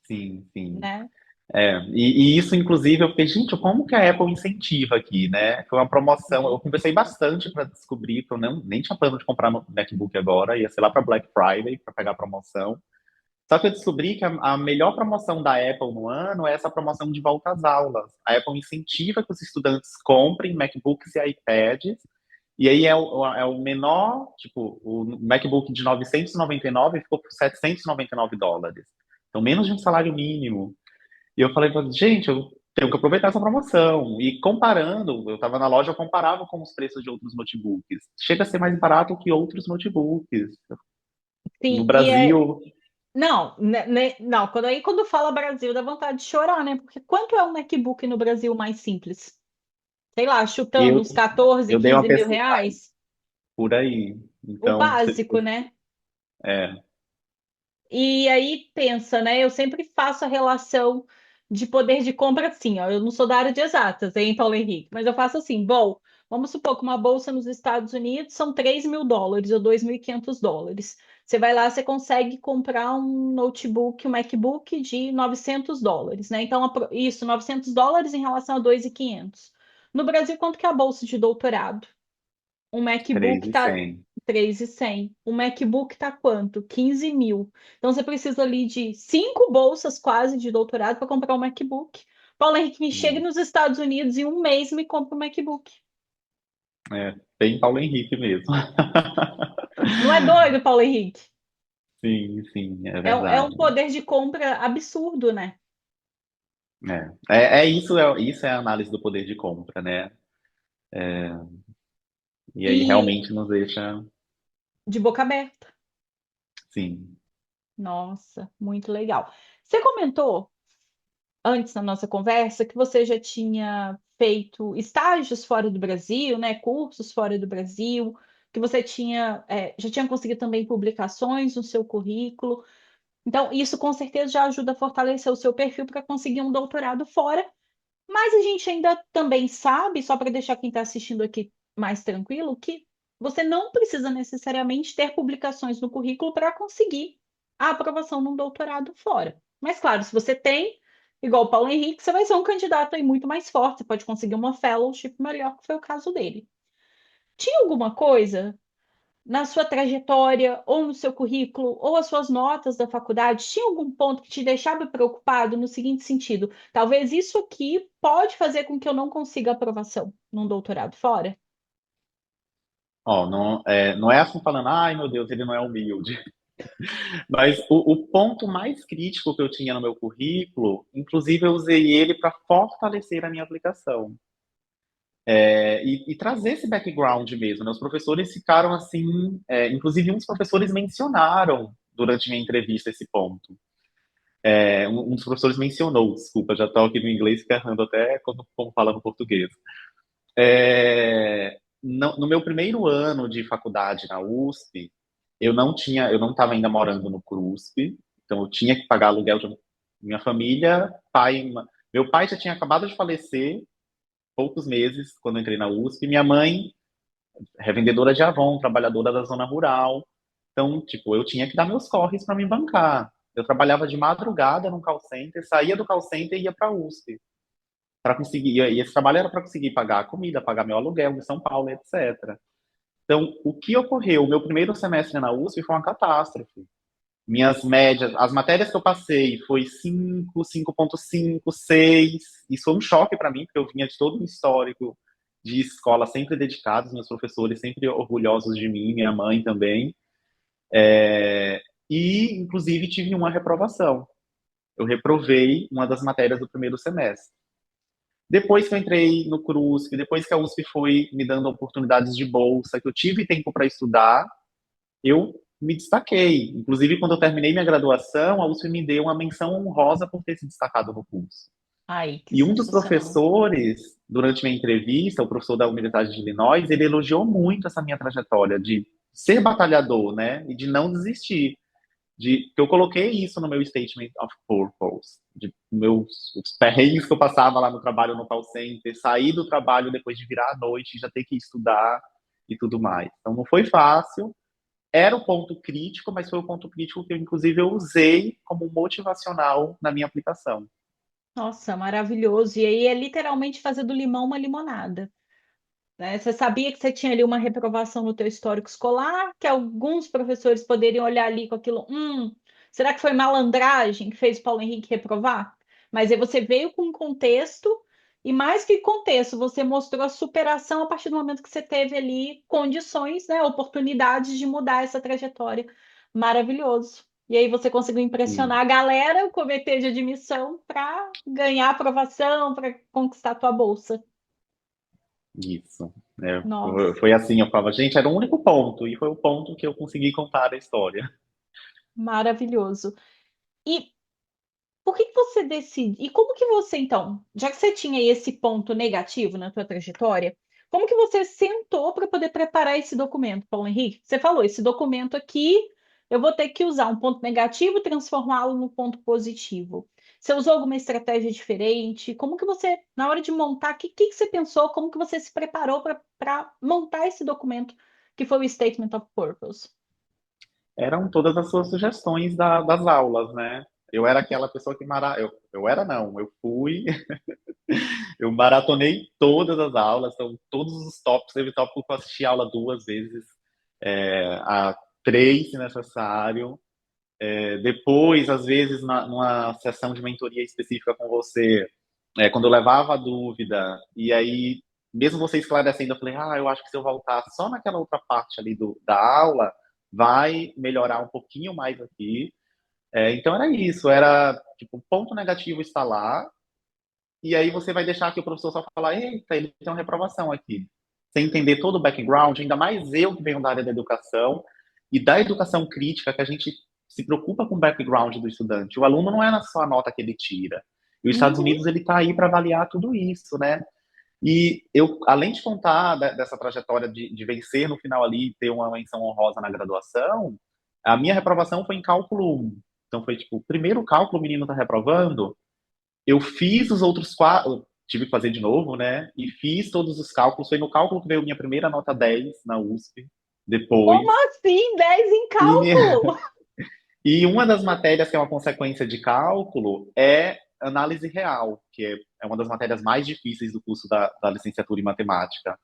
Sim, sim. né? E isso, inclusive, eu fiquei, gente, como que a Apple incentiva aqui, né? Foi uma promoção. Eu conversei bastante para descobrir, que eu nem tinha plano de comprar no MacBook agora, ia ser lá para Black Friday para pegar a promoção. Só que eu descobri que a melhor promoção da Apple no ano é essa promoção de volta às aulas. A Apple incentiva que os estudantes comprem MacBooks e iPads, e aí é o menor, tipo, o MacBook de 999 ficou por US$ 799. Então, menos de um salário mínimo. E eu falei, gente, eu tenho que aproveitar essa promoção. E comparando, eu estava na loja, eu comparava com os preços de outros notebooks. Chega a ser mais barato que outros notebooks. No Sim, e é. Brasil, Não, não, quando fala Brasil, dá vontade de chorar, né? Porque quanto é um MacBook no Brasil mais simples? Sei lá, chutando eu, uns 14, eu dei uma 15 mil pesquisada reais? por aí. O Então, básico, né? é, E aí pensa, né? Eu sempre faço a relação de poder de compra assim, ó. Eu não sou da área de exatas, hein, Paulo Henrique? Mas eu faço assim, bom, vamos supor que uma bolsa nos Estados Unidos são US$ 3.000 ou US$ 2.500. Você vai lá, você consegue comprar um notebook, um MacBook de US$ 900, né? Então, isso, US$ 900 em relação a 2.500. No Brasil, quanto que é a bolsa de doutorado? Um três MacBook e tá cem 3.100. Um MacBook tá quanto? 15.000. Então você precisa ali de 5 bolsas quase de doutorado para comprar um MacBook. Paulo Henrique, me chegue Não. nos Estados Unidos em um mês e me compra um MacBook. É, bem Paulo Henrique mesmo. Não é doido, Paulo Henrique? Sim, sim, é É um verdade. poder de compra absurdo, né? Isso, isso é a análise do poder de compra, né? E aí E realmente nos deixa, de boca aberta. sim. Nossa, muito legal. Você comentou antes na nossa conversa que você já tinha feito estágios fora do Brasil, né, cursos fora do Brasil, que você já tinha conseguido também publicações no seu currículo. Então, isso com certeza já ajuda a fortalecer o seu perfil para conseguir um doutorado fora. Mas a gente ainda também sabe, só para deixar quem está assistindo aqui mais tranquilo, que você não precisa necessariamente ter publicações no currículo para conseguir a aprovação num doutorado fora. Mas, claro, se você tem, igual o Paulo Henrique, você vai ser um candidato aí muito mais forte, você pode conseguir uma fellowship melhor, que foi o caso dele. Tinha alguma coisa na sua trajetória, ou no seu currículo, ou as suas notas da faculdade, tinha algum ponto que te deixava preocupado no seguinte sentido: talvez isso aqui pode fazer com que eu não consiga aprovação num doutorado fora? Ó, não é assim falando, ai meu Deus, ele não é humilde. Mas o ponto mais crítico que eu tinha no meu currículo, inclusive eu usei ele para fortalecer a minha aplicação. E trazer esse background mesmo, né? Os professores ficaram assim, inclusive uns professores mencionaram durante minha entrevista esse ponto. Um dos professores mencionou, desculpa, já estou aqui no inglês fica errando até quando como fala no português. No meu primeiro ano de faculdade na USP, eu não estava ainda morando no CRUSP, então eu tinha que pagar aluguel de minha família, meu pai já tinha acabado de falecer, poucos meses, quando eu entrei na USP, minha mãe, revendedora de Avon, trabalhadora da zona rural, então, tipo, eu tinha que dar meus corres para me bancar. Eu trabalhava de madrugada no call center, saía do call center e ia para a USP para conseguir, e esse trabalho era para conseguir pagar a comida, pagar meu aluguel em São Paulo, etc. Então, o que ocorreu? O meu primeiro semestre na USP foi uma catástrofe. Minhas médias, as matérias que eu passei foi 5, 5,5, 6. Isso foi um choque para mim, porque eu vinha de todo um histórico de escola sempre dedicados, meus professores sempre orgulhosos de mim, minha mãe também. E, inclusive, tive uma reprovação. Eu reprovei uma das matérias do primeiro semestre. Depois que eu entrei no CRUSP, depois que a USP foi me dando oportunidades de bolsa, que eu tive tempo para estudar, eu me destaquei. Inclusive, quando eu terminei minha graduação, a USP me deu uma menção honrosa por ter se destacado no curso. Ai, que E um dos sensacional. professores, durante minha entrevista, o professor da Universidade de Illinois, ele elogiou muito essa minha trajetória de ser batalhador, né, e de não desistir. Que eu coloquei isso no meu statement of purpose, de os perrengues que eu passava lá no trabalho no call center, sair do trabalho depois de virar à noite, já ter que estudar e tudo mais. Então não foi fácil, era o ponto crítico, mas foi o ponto crítico que eu, inclusive, eu usei como motivacional na minha aplicação. Nossa, maravilhoso. E aí é literalmente fazer do limão uma limonada, né? Você sabia que você tinha ali uma reprovação no teu histórico escolar, que alguns professores poderiam olhar ali com aquilo, será que foi malandragem que fez o Paulo Henrique reprovar? Mas aí você veio com um contexto, e mais que contexto, você mostrou a superação a partir do momento que você teve ali condições, né, oportunidades de mudar essa trajetória. Maravilhoso. E aí você conseguiu impressionar Sim, a galera, o comitê de admissão, para ganhar aprovação, para conquistar a tua bolsa. isso. Nossa. Foi assim, eu falava, gente, era o único ponto, e foi o ponto que eu consegui contar a história. Maravilhoso. E por que que você decide? E como que você, então, já que você tinha esse ponto negativo na tua trajetória, como que você sentou para poder preparar esse documento, Paulo Henrique? Você falou, esse documento aqui eu vou ter que usar um ponto negativo e transformá-lo no ponto positivo. Você usou alguma estratégia diferente? Como que você, na hora de montar, o que você pensou? Como que você se preparou para montar esse documento que foi o Statement of Purpose? Eram todas as suas sugestões das aulas, né? Eu era aquela pessoa que eu era não, eu fui, eu maratonei todas as aulas, então todos os tópicos, teve tópico que eu assisti a aula duas vezes, a três, se necessário. Depois, às vezes, numa sessão de mentoria específica com você, quando eu levava a dúvida, e aí, mesmo você esclarecendo, eu falei, eu acho que se eu voltar só naquela outra parte ali da aula, vai melhorar um pouquinho mais aqui. Então era isso, era tipo, ponto negativo está lá, e aí você vai deixar que o professor só falar, eita, ele tem uma reprovação aqui. Sem entender todo o background, ainda mais eu que venho da área da educação e da educação crítica, que a gente se preocupa com o background do estudante. O aluno não é só a nota que ele tira. E os Estados Uhum. Unidos ele está aí para avaliar tudo isso, né? E eu, além de contar dessa trajetória de vencer no final ali, ter uma menção honrosa na graduação, a minha reprovação foi em cálculo 1. Então foi tipo, primeiro cálculo o menino tá reprovando, eu fiz os outros quatro, tive que fazer de novo, né? E fiz todos os cálculos. Foi no cálculo que veio minha primeira nota 10 na USP, Como depois. assim? 10 em E, cálculo? e uma das matérias que é uma consequência de cálculo é análise real, que é uma das matérias mais difíceis do curso da licenciatura em matemática.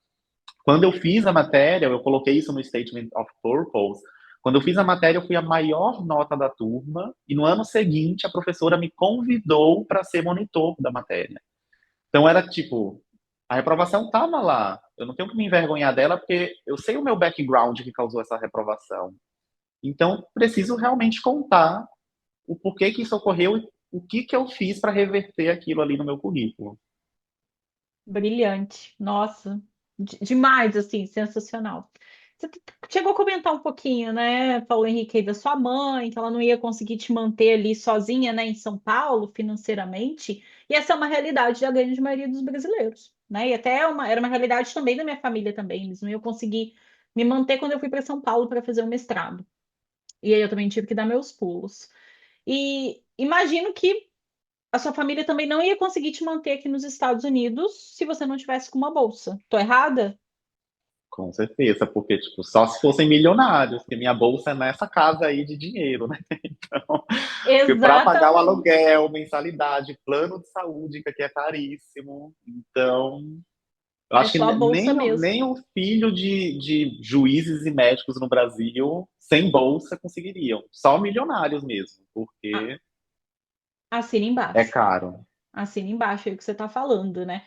Quando eu fiz a matéria, eu coloquei isso no Statement of Purpose. Quando eu fiz a matéria, eu fui a maior nota da turma, e no ano seguinte, a professora me convidou para ser monitor da matéria. Então era tipo, a reprovação estava lá. Eu não tenho que me envergonhar dela, porque eu sei o meu background que causou essa reprovação. Então, preciso realmente contar o porquê que isso ocorreu e o que que eu fiz para reverter aquilo ali no meu currículo. Brilhante. Nossa, demais, assim, sensacional. Você chegou a comentar um pouquinho, né, Paulo Henrique, aí da sua mãe, que ela não ia conseguir te manter ali sozinha, né, em São Paulo, financeiramente. E essa é uma realidade da grande maioria dos brasileiros, né? E até era uma realidade também da minha família também. Eles não iam conseguir me manter quando eu fui para São Paulo para fazer o mestrado. E aí eu também tive que dar meus pulos. E imagino que a sua família também não ia conseguir te manter aqui nos Estados Unidos se você não tivesse com uma bolsa. Tô errada? Com certeza, porque tipo, só se fossem milionários, porque minha bolsa é nessa casa aí de dinheiro, né? Então, porque para pagar o Exatamente. aluguel, mensalidade, plano de saúde, que aqui é caríssimo. Então, eu É acho que só a bolsa mesmo. nem o filho de juízes e médicos no Brasil, sem bolsa, conseguiriam. Só milionários mesmo, A- porque Assina é embaixo. caro. Assina embaixo aí o que você está falando, né?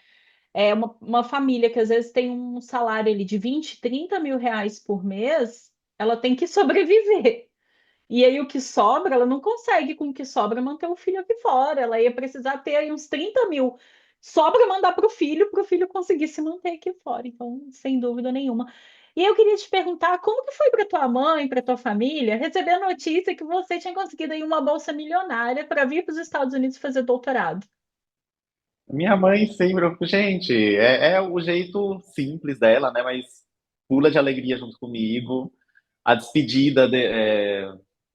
É uma família que às vezes tem um salário ali de 20, 30 mil reais por mês, ela tem que sobreviver. E aí o que sobra, ela não consegue com o que sobra manter o filho aqui fora. Ela ia precisar ter aí uns 30 mil só para mandar para o filho conseguir se manter aqui fora. Então, sem dúvida nenhuma. E eu queria te perguntar, como que foi para tua mãe, para tua família, receber a notícia que você tinha conseguido aí uma bolsa milionária para vir para os Estados Unidos fazer doutorado? Minha mãe sempre, gente, é o jeito simples dela, né? Mas pula de alegria junto comigo. A despedida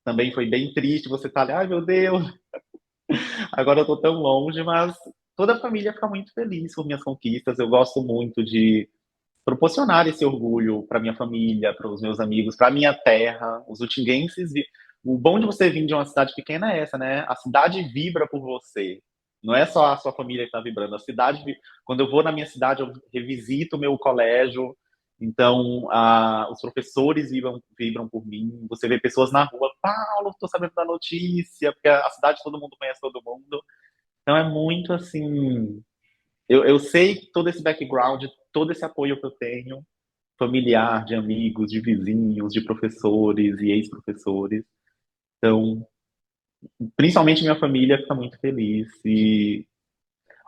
também foi bem triste. Você tá ali, ai meu Deus, agora eu tô tão longe, mas toda a família fica muito feliz por minhas conquistas. Eu gosto muito de proporcionar esse orgulho para minha família, para os meus amigos, para minha terra, os utinguenses. O bom de você vir de uma cidade pequena é essa, né? A cidade vibra por você. Não é só a sua família que está vibrando. Quando eu vou na minha cidade, eu revisito o meu colégio. Então, os professores vibram por mim. Você vê pessoas na rua, Paulo, estou sabendo da notícia, porque a cidade todo mundo conhece todo mundo. Então, é muito assim. Eu sei todo esse background, todo esse apoio que eu tenho, familiar, de amigos, de vizinhos, de professores e ex-professores. Então, principalmente minha família fica muito feliz. E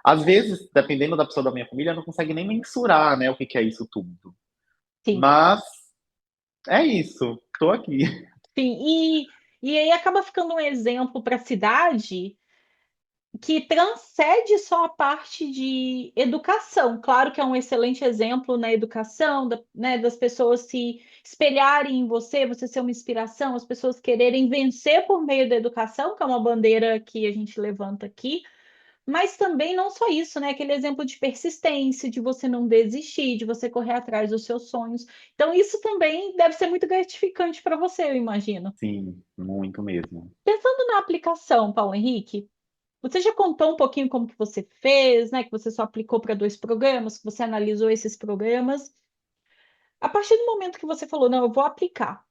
às vezes, dependendo da pessoa da minha família, não consegue nem mensurar, né, o que que é isso tudo. Sim, Mas é isso, estou aqui. sim. E aí acaba ficando um exemplo para a cidade que transcende só a parte de educação. Claro que é um excelente exemplo na educação, né, das pessoas se espelharem em você, você ser uma inspiração, as pessoas quererem vencer por meio da educação, que é uma bandeira que a gente levanta aqui, mas também não só isso, né? Aquele exemplo de persistência, de você não desistir, de você correr atrás dos seus sonhos. Então, isso também deve ser muito gratificante para você, eu imagino. Sim, muito mesmo. Pensando na aplicação, Paulo Henrique, você já contou um pouquinho como que você fez, né? Que você só aplicou para 2 programas, que você analisou esses programas. A partir do momento que você falou, não, eu vou aplicar,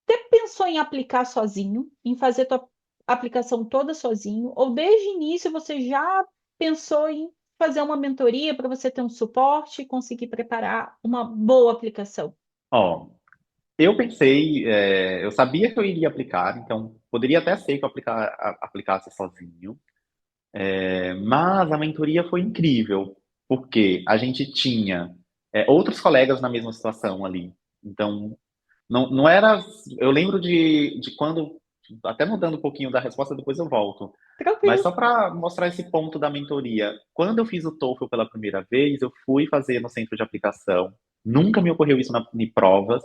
você pensou em aplicar sozinho, em fazer tua aplicação toda sozinho, ou desde o início você já pensou em fazer uma mentoria para você ter um suporte e conseguir preparar uma boa aplicação? Ó, eu pensei, eu sabia que eu iria aplicar, então poderia até ser que eu aplicasse sozinho, mas a mentoria foi incrível, porque a gente tinha outros colegas na mesma situação ali. Então, não era. Eu lembro de quando, até mudando um pouquinho da resposta, depois eu volto. Mas Tranquilo. só para mostrar esse ponto da mentoria, quando eu fiz o TOEFL pela primeira vez, eu fui fazer no centro de aplicação. Nunca me ocorreu isso em provas.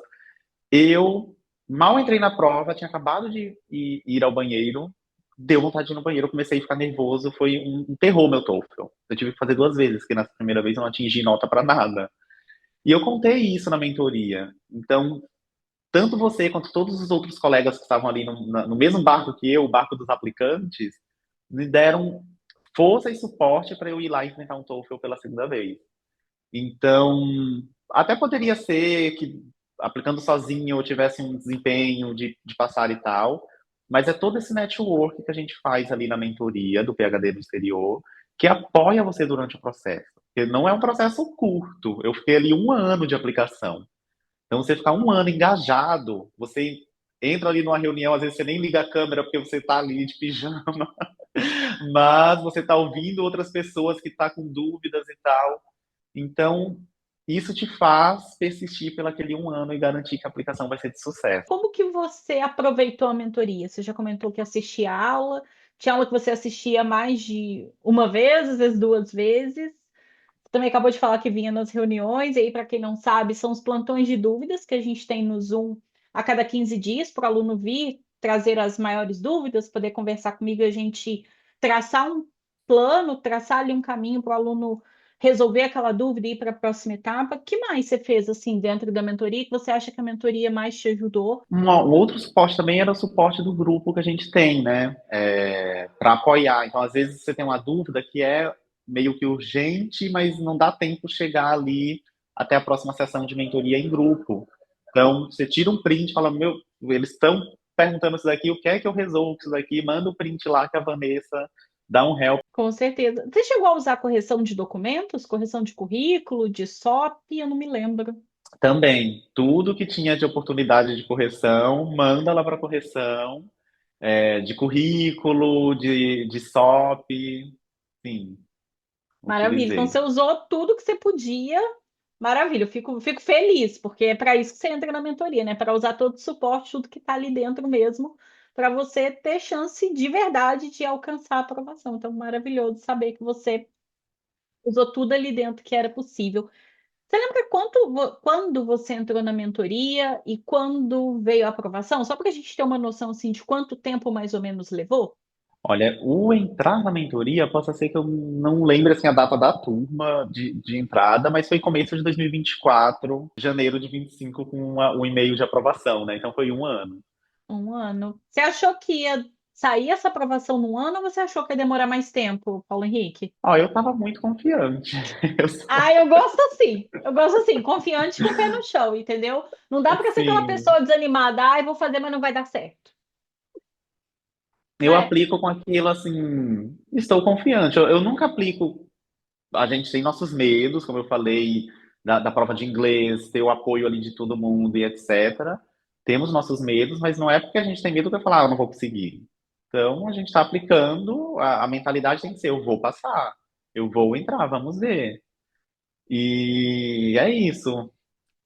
Eu mal entrei na prova, tinha acabado de ir ao banheiro, deu vontade de ir no banheiro, eu comecei a ficar nervoso, foi um terror meu TOEFL. Eu tive que fazer 2 vezes, porque na primeira vez eu não atingi nota para nada. E eu contei isso na mentoria. Então, tanto você quanto todos os outros colegas que estavam ali no mesmo barco que eu, o barco dos aplicantes, me deram força e suporte para eu ir lá e enfrentar um TOEFL pela segunda vez. Então, até poderia ser que aplicando sozinho eu tivesse um desempenho de passar e tal, mas é todo esse network que a gente faz ali na mentoria do PhD no exterior, que apoia você durante o processo. Porque não é um processo curto. Eu fiquei ali 1 ano de aplicação. Então, você ficar 1 ano engajado, você entra ali numa reunião, às vezes você nem liga a câmera porque você está ali de pijama, mas você está ouvindo outras pessoas que estão com dúvidas e tal. Então, isso te faz persistir pelo aquele 1 ano e garantir que a aplicação vai ser de sucesso. Como que você aproveitou a mentoria? Você já comentou que assistia a aula, tinha aula que você assistia mais de uma vez, às vezes 2 vezes. Também acabou de falar que vinha nas reuniões, e aí, para quem não sabe, são os plantões de dúvidas que a gente tem no Zoom a cada 15 dias, para o aluno vir trazer as maiores dúvidas, poder conversar comigo, e a gente traçar um plano, traçar ali um caminho para o aluno resolver aquela dúvida e ir para a próxima etapa. O que mais você fez assim dentro da mentoria que você acha que a mentoria mais te ajudou? Um outro suporte também era o suporte do grupo que a gente tem, né? Para apoiar. Então, às vezes, você tem uma dúvida que é meio que urgente, mas não dá tempo chegar ali até a próxima sessão de mentoria em grupo. Então, você tira um print e fala: Meu, eles estão perguntando isso daqui, o que é que eu resolvo com isso daqui? Manda o print lá que a Vanessa dá um help. Com certeza. Você chegou a usar correção de documentos, correção de currículo, de SOP? Eu não me lembro. Também, tudo que tinha de oportunidade de correção, manda lá para correção, de currículo, de SOP, sim, Maravilha. Então, utilizei. você usou tudo que você podia. Maravilha. Eu fico feliz, porque é para isso que você entra na mentoria, né? Para usar todo o suporte, tudo que está ali dentro mesmo, para você ter chance de verdade de alcançar a aprovação. Então, maravilhoso saber que você usou tudo ali dentro que era possível. Você lembra quando você entrou na mentoria e quando veio a aprovação? Só para a gente ter uma noção assim, de quanto tempo mais ou menos levou? Olha, o entrar na mentoria, possa ser que eu não lembre assim, a data da turma de entrada, mas foi começo de 2024, janeiro de 25, com o e-mail de aprovação, né? Então foi 1 ano. 1 ano. Você achou que ia sair essa aprovação num ano ou você achou que ia demorar mais tempo, Paulo Henrique? Ó, eu tava muito confiante. Eu sou, Ah, eu gosto assim. Eu gosto assim, confiante com o pé no chão, entendeu? Não dá para ser aquela assim, pessoa desanimada, ah, eu vou fazer, mas não vai dar certo, eu né? aplico com aquilo assim, estou confiante. Eu nunca aplico. A gente tem nossos medos, como eu falei, da prova de inglês, ter o apoio ali de todo mundo e etc. Temos nossos medos, mas não é porque a gente tem medo que eu falar, ah, eu não vou conseguir. Então, a gente está aplicando, a mentalidade tem que ser, eu vou passar, eu vou entrar, vamos ver. E é isso.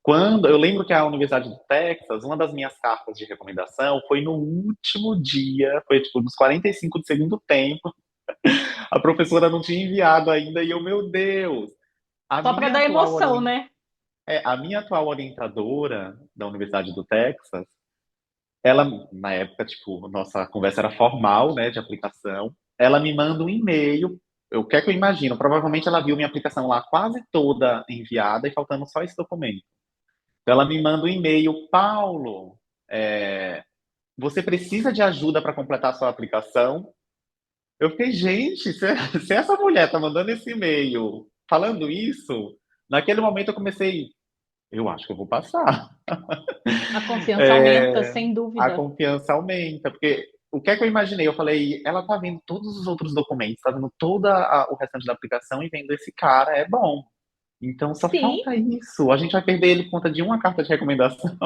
Quando eu lembro que a Universidade do Texas, uma das minhas cartas de recomendação foi no último dia, foi tipo nos 45 do segundo tempo. A professora não tinha enviado ainda e eu, meu Deus, a Só para minha dar atual, emoção, né? a minha atual orientadora da Universidade do Texas, ela, na época, tipo, nossa conversa era formal, né, de aplicação. Ela me manda um e-mail. O que é que eu imagino? Provavelmente ela viu minha aplicação lá quase toda enviada e faltando só esse documento. Então ela me manda um e-mail, Paulo, você precisa de ajuda para completar a sua aplicação? Eu fiquei, gente, se essa mulher tá mandando esse e-mail falando isso, naquele momento eu comecei, eu acho que eu vou passar. A confiança aumenta, É, sem a dúvida. confiança aumenta, porque o que é que eu imaginei? Eu falei, ela tá vendo todos os outros documentos, tá vendo todo o restante da aplicação e vendo esse cara, é bom. Então só Sim, falta isso. A gente vai perder ele por conta de uma carta de recomendação.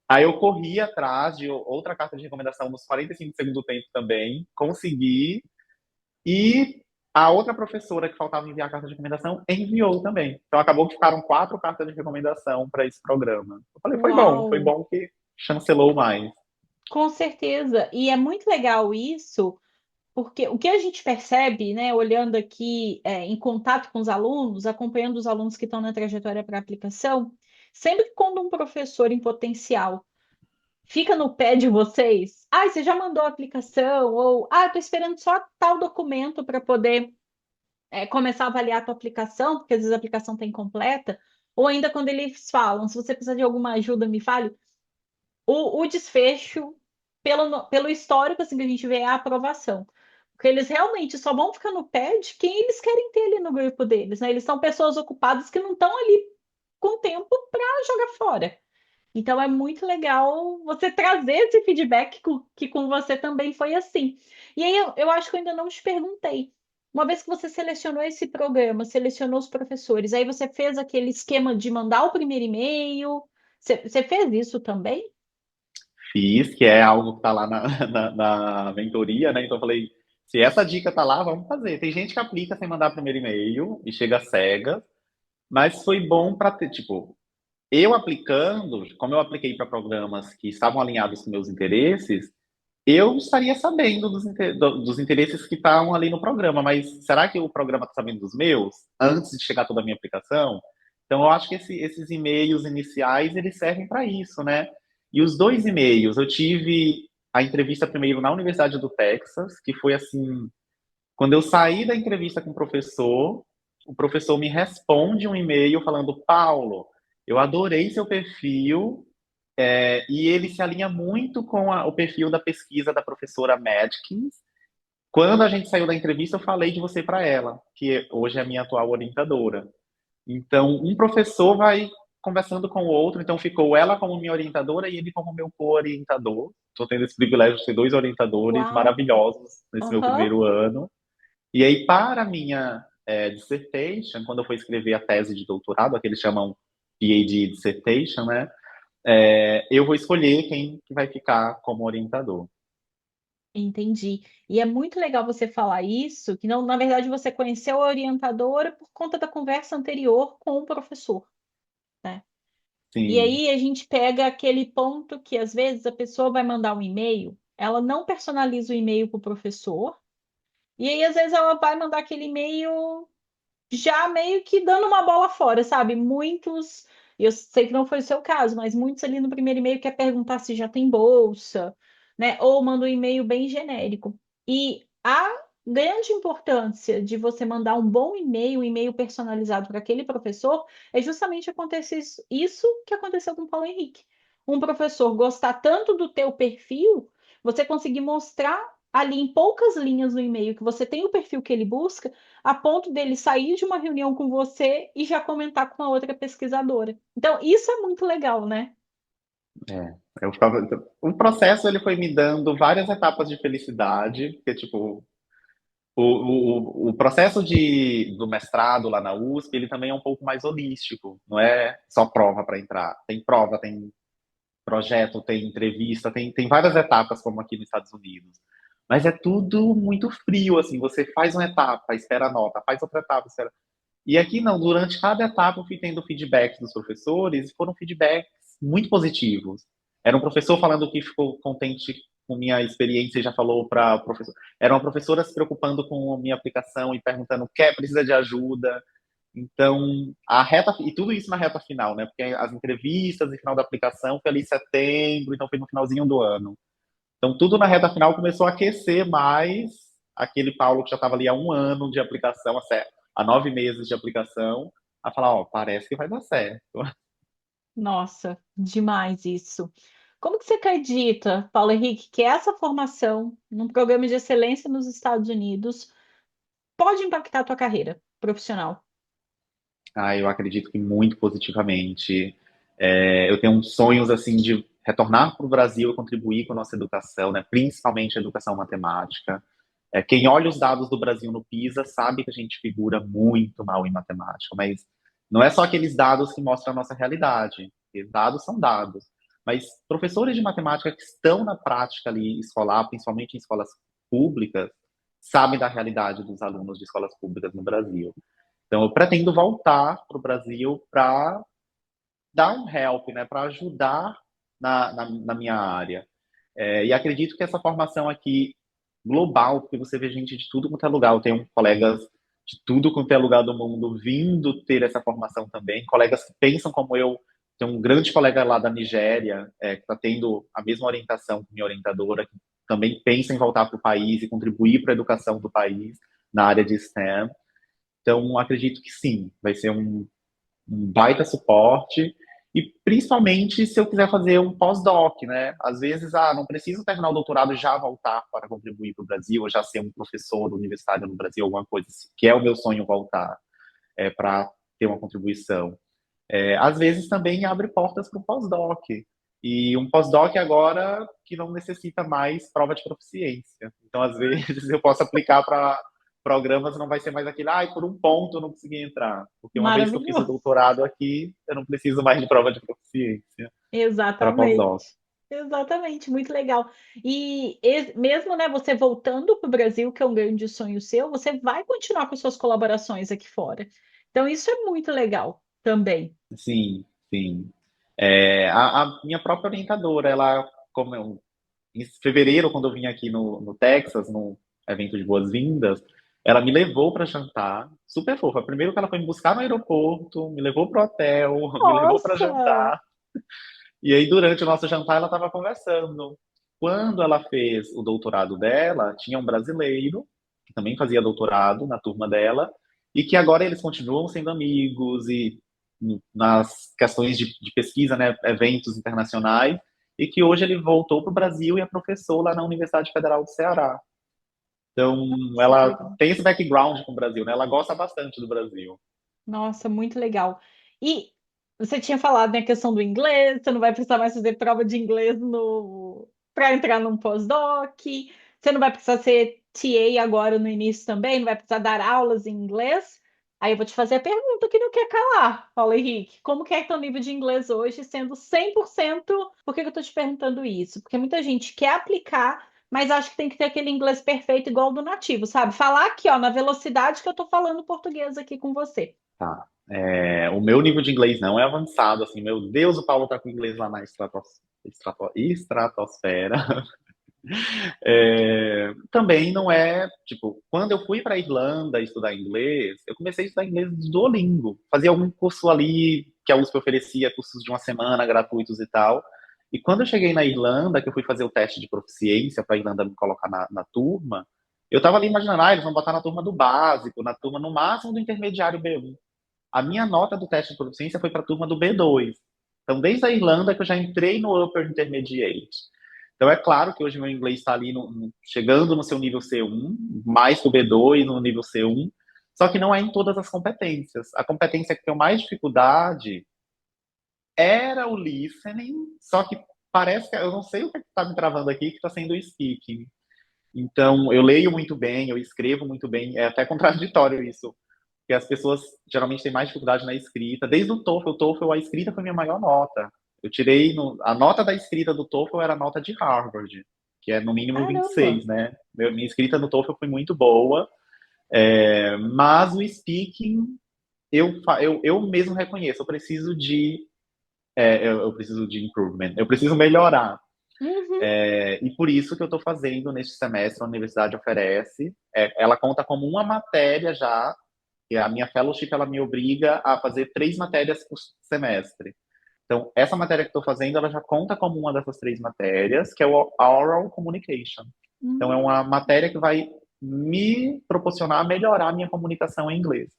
Aí eu corri atrás de outra carta de recomendação nos 45 segundos do tempo também, consegui, e a outra professora que faltava enviar a carta de recomendação enviou também. Então acabou que ficaram 4 cartas de recomendação para esse programa. Eu falei, foi uau, bom que chancelou mais. com certeza. E é muito legal isso, porque o que a gente percebe, né, olhando aqui, em contato com os alunos, acompanhando os alunos que estão na trajetória para aplicação, sempre que quando um professor em potencial fica no pé de vocês, ah, você já mandou a aplicação, ou ah, estou esperando só tal documento para poder começar a avaliar a tua aplicação, porque às vezes a aplicação está incompleta, ou ainda quando eles falam, se você precisar de alguma ajuda, me fale, o desfecho, pelo histórico assim, que a gente vê, é a aprovação. Porque eles realmente só vão ficar no pé de quem eles querem ter ali no grupo deles, né? Eles são pessoas ocupadas que não estão ali com tempo para jogar fora. Então é muito legal você trazer esse feedback que com você também foi assim. E aí eu acho que eu ainda não te perguntei. Uma vez que você selecionou esse programa, selecionou os professores, aí você fez aquele esquema de mandar o primeiro e-mail. Você fez isso também? Fiz, que é algo que está lá na mentoria, né? Então eu falei, se essa dica tá lá, vamos fazer. Tem gente que aplica sem mandar primeiro e-mail e chega cega, mas foi bom para ter, tipo, eu aplicando, como eu apliquei para programas que estavam alinhados com meus interesses, eu estaria sabendo dos interesses que estavam ali no programa, mas será que o programa está sabendo dos meus antes de chegar toda a minha aplicação? Então, eu acho que esses e-mails iniciais, eles servem para isso, né? E os dois e-mails, eu tive a entrevista primeiro na Universidade do Texas, que foi assim, quando eu saí da entrevista com o professor me responde um e-mail falando, Paulo, eu adorei seu perfil, e ele se alinha muito com o perfil da pesquisa da professora Madkins. Quando a gente saiu da entrevista, eu falei de você para ela, que hoje é a minha atual orientadora. Então, um professor vai conversando com o outro, então ficou ela como minha orientadora e ele como meu co-orientador. Estou tendo esse privilégio de ter dois orientadores Uau! maravilhosos nesse meu Aham, primeiro ano. E aí, para a minha dissertation, quando eu for escrever a tese de doutorado, a que eles chamam PhD dissertation, né? Eu vou escolher quem que vai ficar como orientador. entendi. E é muito legal você falar isso, que não, na verdade você conheceu a orientadora por conta da conversa anterior com o professor, né? E Sim, aí a gente pega aquele ponto que às vezes a pessoa vai mandar um e-mail, ela não personaliza o e-mail para o professor, e aí às vezes ela vai mandar aquele e-mail já meio que dando uma bola fora, sabe? Muitos, eu sei que não foi o seu caso, mas muitos ali no primeiro e-mail quer perguntar se já tem bolsa, né? Ou manda um e-mail bem genérico. E a grande importância de você mandar um bom e-mail, um e-mail personalizado para aquele professor, é justamente acontecer isso que aconteceu com o Paulo Henrique. Um professor gostar tanto do teu perfil, você conseguir mostrar ali em poucas linhas no e-mail que você tem o perfil que ele busca, a ponto dele sair de uma reunião com você e já comentar com uma outra pesquisadora. Então, isso é muito legal, né? é. O processo ele foi me dando várias etapas de felicidade, porque tipo o processo do mestrado lá na USP ele também é um pouco mais holístico, não é só prova para entrar. Tem prova, tem projeto, tem entrevista, tem várias etapas como aqui nos Estados Unidos. Mas é tudo muito frio, assim. Você faz uma etapa, espera a nota, faz outra etapa, espera. E aqui não, durante cada etapa eu fui tendo feedbacks dos professores, e foram feedbacks muito positivos. Era um professor falando que ficou contente com minha experiência, já falou para professor. Era uma professora se preocupando com a minha aplicação e perguntando quer, precisa de ajuda. Então, e tudo isso na reta final, né? Porque as entrevistas e final da aplicação foi ali em setembro, então foi no finalzinho do ano. Então, tudo na reta final começou a aquecer mais aquele Paulo que já estava ali há um ano de aplicação, há 9 meses de aplicação, a falar, ó, parece que vai dar certo. Nossa, demais isso. Como que você acredita, Paulo Henrique, que essa formação num programa de excelência nos Estados Unidos pode impactar a tua carreira profissional? Ah, eu acredito que muito positivamente. Eu tenho sonhos assim de retornar para o Brasil e contribuir com a nossa educação, né? Principalmente a educação matemática. Quem olha os dados do Brasil no PISA sabe que a gente figura muito mal em matemática, mas não é só aqueles dados que mostram a nossa realidade. Porque dados são dados. Mas professores de matemática que estão na prática ali escolar, principalmente em escolas públicas, sabem da realidade dos alunos de escolas públicas no Brasil. Então, eu pretendo voltar para o Brasil para dar um help, né, para ajudar na minha área. E acredito que essa formação aqui, global, porque você vê gente de tudo quanto é lugar, eu tenho colegas de tudo quanto é lugar do mundo vindo ter essa formação também, colegas que pensam como eu, tem um grande colega lá da Nigéria, que está tendo a mesma orientação que minha orientadora, que também pensa em voltar para o país e contribuir para a educação do país na área de STEM. Então, acredito que sim, vai ser um baita suporte. E principalmente se eu quiser fazer um pós-doc, né? Às vezes, não preciso terminar o doutorado e já voltar para contribuir para o Brasil, ou já ser um professor universitário no Brasil, alguma coisa assim, que é o meu sonho voltar para ter uma contribuição. Às vezes também abre portas para o pós-doc. E um pós-doc agora que não necessita mais prova de proficiência. Então, às vezes, eu posso aplicar para programas, não vai ser mais aquele, por um ponto eu não consegui entrar. Porque uma vez que eu fiz o Maravilhoso. doutorado aqui, eu não preciso mais de prova de proficiência para Exatamente. pós-doc. Exatamente, muito legal. E mesmo, né, você voltando para o Brasil, que é um grande sonho seu, você vai continuar com suas colaborações aqui fora. Então, isso é muito legal também. Sim, sim. A minha própria orientadora, ela, em fevereiro, quando eu vim aqui no Texas, no evento de boas-vindas, ela me levou para jantar, super fofa. Primeiro que ela foi me buscar no aeroporto, me levou para o hotel, me levou para Nossa! jantar. E aí, durante o nosso jantar, ela estava conversando. Quando ela fez o doutorado dela, tinha um brasileiro, que também fazia doutorado na turma dela, e que agora eles continuam sendo amigos e nas questões de pesquisa, né, eventos internacionais, e que hoje ele voltou para o Brasil e é professor lá na Universidade Federal do Ceará. Então, Nossa, que ela legal. tem esse background com o Brasil, né? Ela gosta bastante do Brasil. Nossa, muito legal. E você tinha falado, né, a questão do inglês, você não vai precisar mais fazer prova de inglês no para entrar num pós-doc, você não vai precisar ser TA agora no início também, não vai precisar dar aulas em inglês. Aí eu vou te fazer a pergunta que não quer calar, Paulo Henrique. Como que é teu nível de inglês hoje, sendo 100%? Por que que eu tô te perguntando isso? Porque muita gente quer aplicar, mas acha que tem que ter aquele inglês perfeito igual ao do nativo, sabe? Falar aqui, ó, na velocidade que eu tô falando português aqui com você. Tá. O meu nível de inglês não é avançado, assim, meu Deus, o Paulo tá com inglês lá na estratosfera. Também não é, tipo, quando eu fui para Irlanda estudar inglês, eu comecei a estudar inglês do Duolingo. Fazia algum curso ali que a USP oferecia, cursos de uma semana gratuitos e tal. E quando eu cheguei na Irlanda, que eu fui fazer o teste de proficiência para a Irlanda me colocar na turma, eu tava ali imaginando, eles vão botar na turma do básico, na turma no máximo do intermediário B1. A minha nota do teste de proficiência foi para a turma do B2. Então, desde a Irlanda que eu já entrei no Upper Intermediate. Então, é claro que hoje meu inglês está ali chegando no seu nível C1, mais que o B2 no nível C1, só que não é em todas as competências. A competência que eu mais dificuldade era o listening, só que parece que eu não sei o que está me travando aqui, que está sendo o speaking. Então, eu leio muito bem, eu escrevo muito bem, é até contraditório isso, porque as pessoas geralmente têm mais dificuldade na escrita. Desde o TOEFL, a escrita foi minha maior nota. Eu tirei, a nota da escrita do TOEFL era a nota de Harvard, que é no mínimo Caramba! 26, né? Minha escrita no TOEFL foi muito boa, mas o speaking, eu mesmo reconheço, eu preciso de improvement, eu preciso melhorar. Uhum. E por isso que eu estou fazendo neste semestre, a universidade oferece. Ela conta como uma matéria já, que a minha fellowship ela me obriga a fazer 3 matérias por semestre. Então, essa matéria que estou fazendo, ela já conta como uma dessas 3 matérias, que é o Oral Communication. Então, é Hum. uma matéria que vai me proporcionar melhorar a minha comunicação em inglês.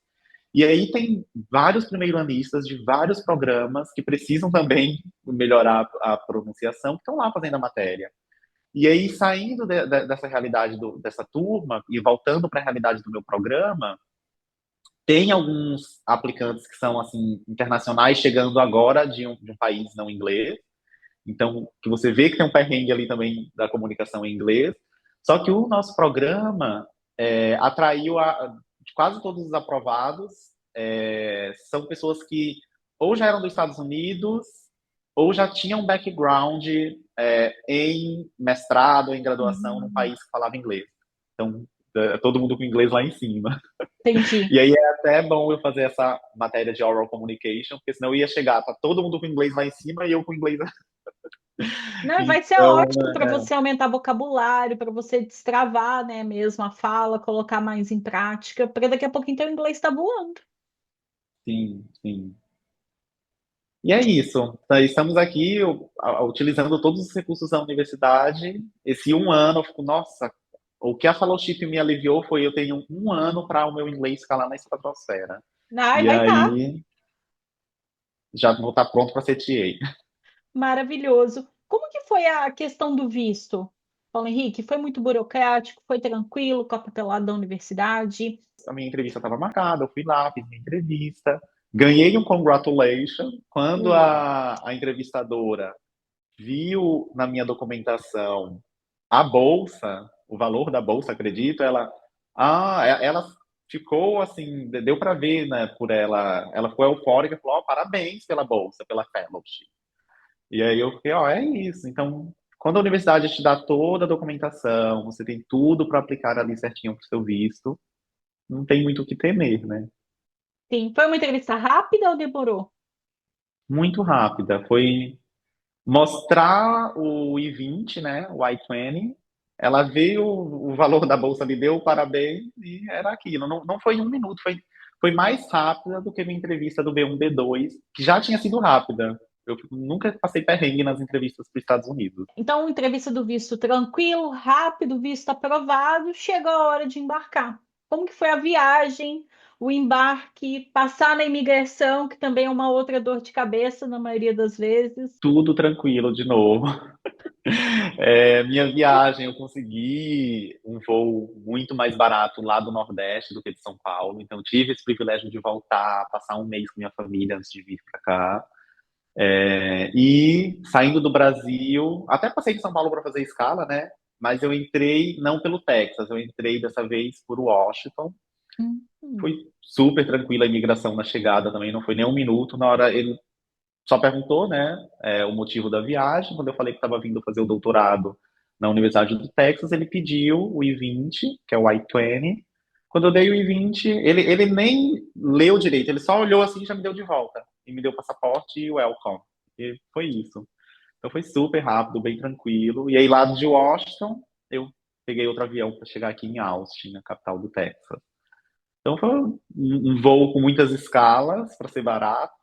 E aí tem vários primeiro-anistas de vários programas que precisam também melhorar a pronunciação, que estão lá fazendo a matéria. E aí, saindo dessa realidade dessa turma e voltando para a realidade do meu programa, tem alguns aplicantes que são assim internacionais chegando agora de um país não inglês. Então, que você vê que tem um perrengue ali também da comunicação em inglês. Só que o nosso programa atraiu quase todos os aprovados. São pessoas que ou já eram dos Estados Unidos ou já tinham um background em mestrado ou em graduação num Hum. país que falava inglês. Então, todo mundo com inglês lá em cima. Entendi. E aí é até bom eu fazer essa matéria de oral communication, porque senão eu ia chegar, tá todo mundo com inglês lá em cima e eu com inglês. Não, vai ser Então, ótimo para você aumentar vocabulário, para você destravar, né, mesmo a fala, colocar mais em prática, para daqui a pouquinho teu inglês está voando. sim, sim. E é isso. Então, estamos aqui utilizando todos os recursos da universidade. Esse um ano, eu fico, nossa, o que a fellowship me aliviou foi eu tenho um ano para o meu inglês ficar lá na estratosfera. Ai, E vai estar aí já vou estar pronto para ser TA. maravilhoso. Como que foi a questão do visto, Paulo Henrique? Foi muito burocrático? Foi tranquilo com a papelada da universidade? A minha entrevista estava marcada, eu fui lá, fiz minha entrevista, ganhei um congratulation. Quando Uau! a entrevistadora viu na minha documentação a bolsa, o valor da bolsa, acredito, ela ficou assim, deu para ver, né, por ela ficou eufórica, falou, oh, parabéns pela bolsa, pela fellowship. E aí eu fiquei, ó, é isso. Então, quando a universidade te dá toda a documentação, você tem tudo para aplicar ali certinho para o seu visto, não tem muito o que temer, né? Sim. Foi uma entrevista rápida ou demorou? Muito rápida. Foi mostrar o I-20, né? O I-20. Ela viu o valor da bolsa, me deu parabéns e era aquilo. Não, não foi 1 minuto, foi mais rápida do que minha entrevista do B1, B2, que já tinha sido rápida. Eu nunca passei perrengue nas entrevistas para os Estados Unidos. Então, entrevista do visto tranquilo, rápido, visto aprovado, chegou a hora de embarcar. Como que foi a viagem, o embarque, passar na imigração, que também é uma outra dor de cabeça na maioria das vezes. Tudo tranquilo de novo. Minha viagem, eu consegui um voo muito mais barato lá do Nordeste do que de São Paulo, então tive esse privilégio de voltar, passar um mês com minha família antes de vir para cá. E saindo do Brasil, até passei em São Paulo para fazer escala, né? Mas eu entrei não pelo Texas, eu entrei dessa vez por Washington. Hum. Foi super tranquila a imigração na chegada também, não foi nem 1 minuto. Na hora ele só perguntou, né, o motivo da viagem. Quando eu falei que estava vindo fazer o doutorado na Universidade do Texas, ele pediu o I-20, que é o I-20. Quando eu dei o I-20, ele nem leu direito, ele só olhou assim e já me deu de volta. E me deu o passaporte e o welcome. E foi isso. Então foi super rápido, bem tranquilo. E aí lá de Washington, eu peguei outro avião para chegar aqui em Austin, na capital do Texas. Então foi um voo com muitas escalas para ser barato,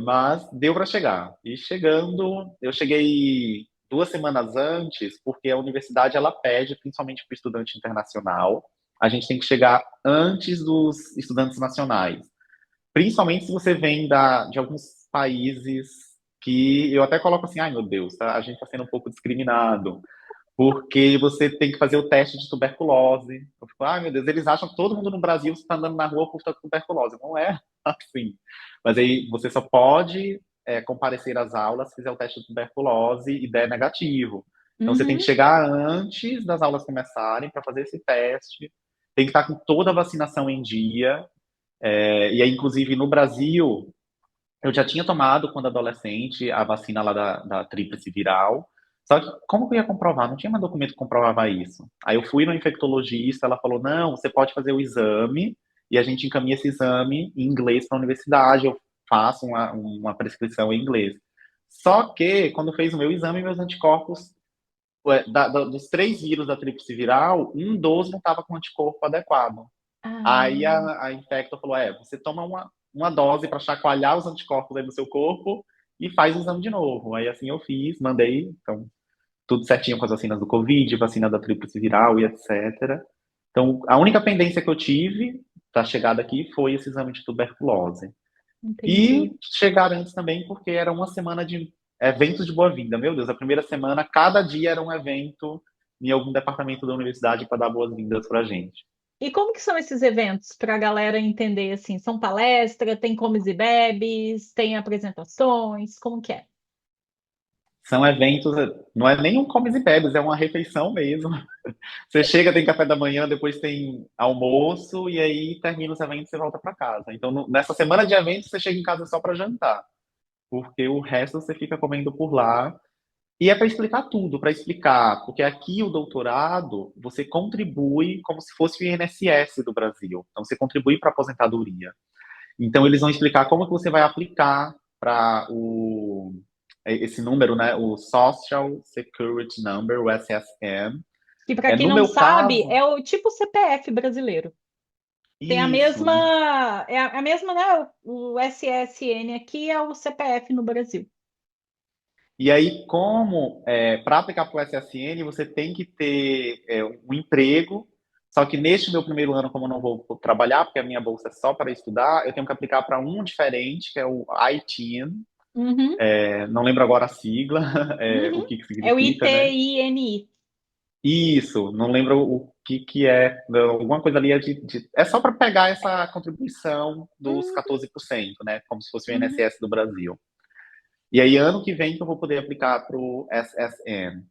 mas deu para chegar. E chegando, eu cheguei 2 semanas antes, porque a universidade ela pede, principalmente para o estudante internacional, a gente tem que chegar antes dos estudantes nacionais. Principalmente se você vem de alguns países que eu até coloco assim, ai meu Deus, tá? A gente está sendo um pouco discriminado porque você tem que fazer o teste de tuberculose. Eu fico, ai meu Deus, eles acham que todo mundo no Brasil está andando na rua por tuberculose. Não é assim. Mas aí você só pode comparecer às aulas se fizer o teste de tuberculose e der negativo. Então você tem que Uhum. chegar antes das aulas começarem para fazer esse teste. Tem que estar com toda a vacinação em dia. E aí, inclusive, no Brasil, eu já tinha tomado, quando adolescente, a vacina lá da tríplice viral. Só que como que eu ia comprovar? Não tinha mais documento que comprovava isso. Aí eu fui no infectologista, ela falou, não, você pode fazer o exame e a gente encaminha esse exame em inglês para a universidade, eu faço uma prescrição em inglês. Só que, quando fez o meu exame, meus anticorpos, dos 3 vírus da tríplice viral, um dos não estava com anticorpo adequado. Aí Ah, a infecto falou: você toma uma dose para chacoalhar os anticorpos aí do seu corpo e faz o exame de novo. Aí assim eu fiz, mandei, então, tudo certinho com as vacinas do Covid, vacina da tríplice viral e etc. Então, a única pendência que eu tive da chegada aqui foi esse exame de tuberculose. entendi. E chegar antes também, porque era uma semana de eventos de boa-vinda. Meu Deus, a primeira semana, cada dia era um evento em algum departamento da universidade para dar boas-vindas para a gente. E como que são esses eventos para a galera entender assim? São palestra, tem comes e bebes, tem apresentações, como que é? São eventos, não é nem um comes e bebes, é uma refeição mesmo. Você chega, tem café da manhã, depois tem almoço, e aí termina os eventos e você volta para casa. Então, nessa semana de eventos, você chega em casa só para jantar, porque o resto você fica comendo por lá. E é para explicar tudo, para explicar, porque aqui o doutorado, você contribui como se fosse o INSS do Brasil. Então, você contribui para a aposentadoria. Então, eles vão explicar como que você vai aplicar para esse número, né? O Social Security Number, o SSN. Que para quem No não meu sabe, caso, é o tipo CPF brasileiro. Tem a isso. mesma, é a mesma, né? O SSN aqui é o CPF no Brasil. E aí, como para aplicar para o SSN, você tem que ter um emprego. Só que neste meu primeiro ano, como eu não vou trabalhar, porque a minha bolsa é só para estudar, eu tenho que aplicar para um diferente, que é o ITIN. Uhum, Não lembro agora a sigla, o uhum. que É o significa, né? ITINI. Isso, não lembro o que é, alguma coisa ali é só para pegar essa contribuição dos Uhum, 14%, né? Como se fosse o uhum. INSS do Brasil. E aí, ano que vem, que eu vou poder aplicar para o SSN.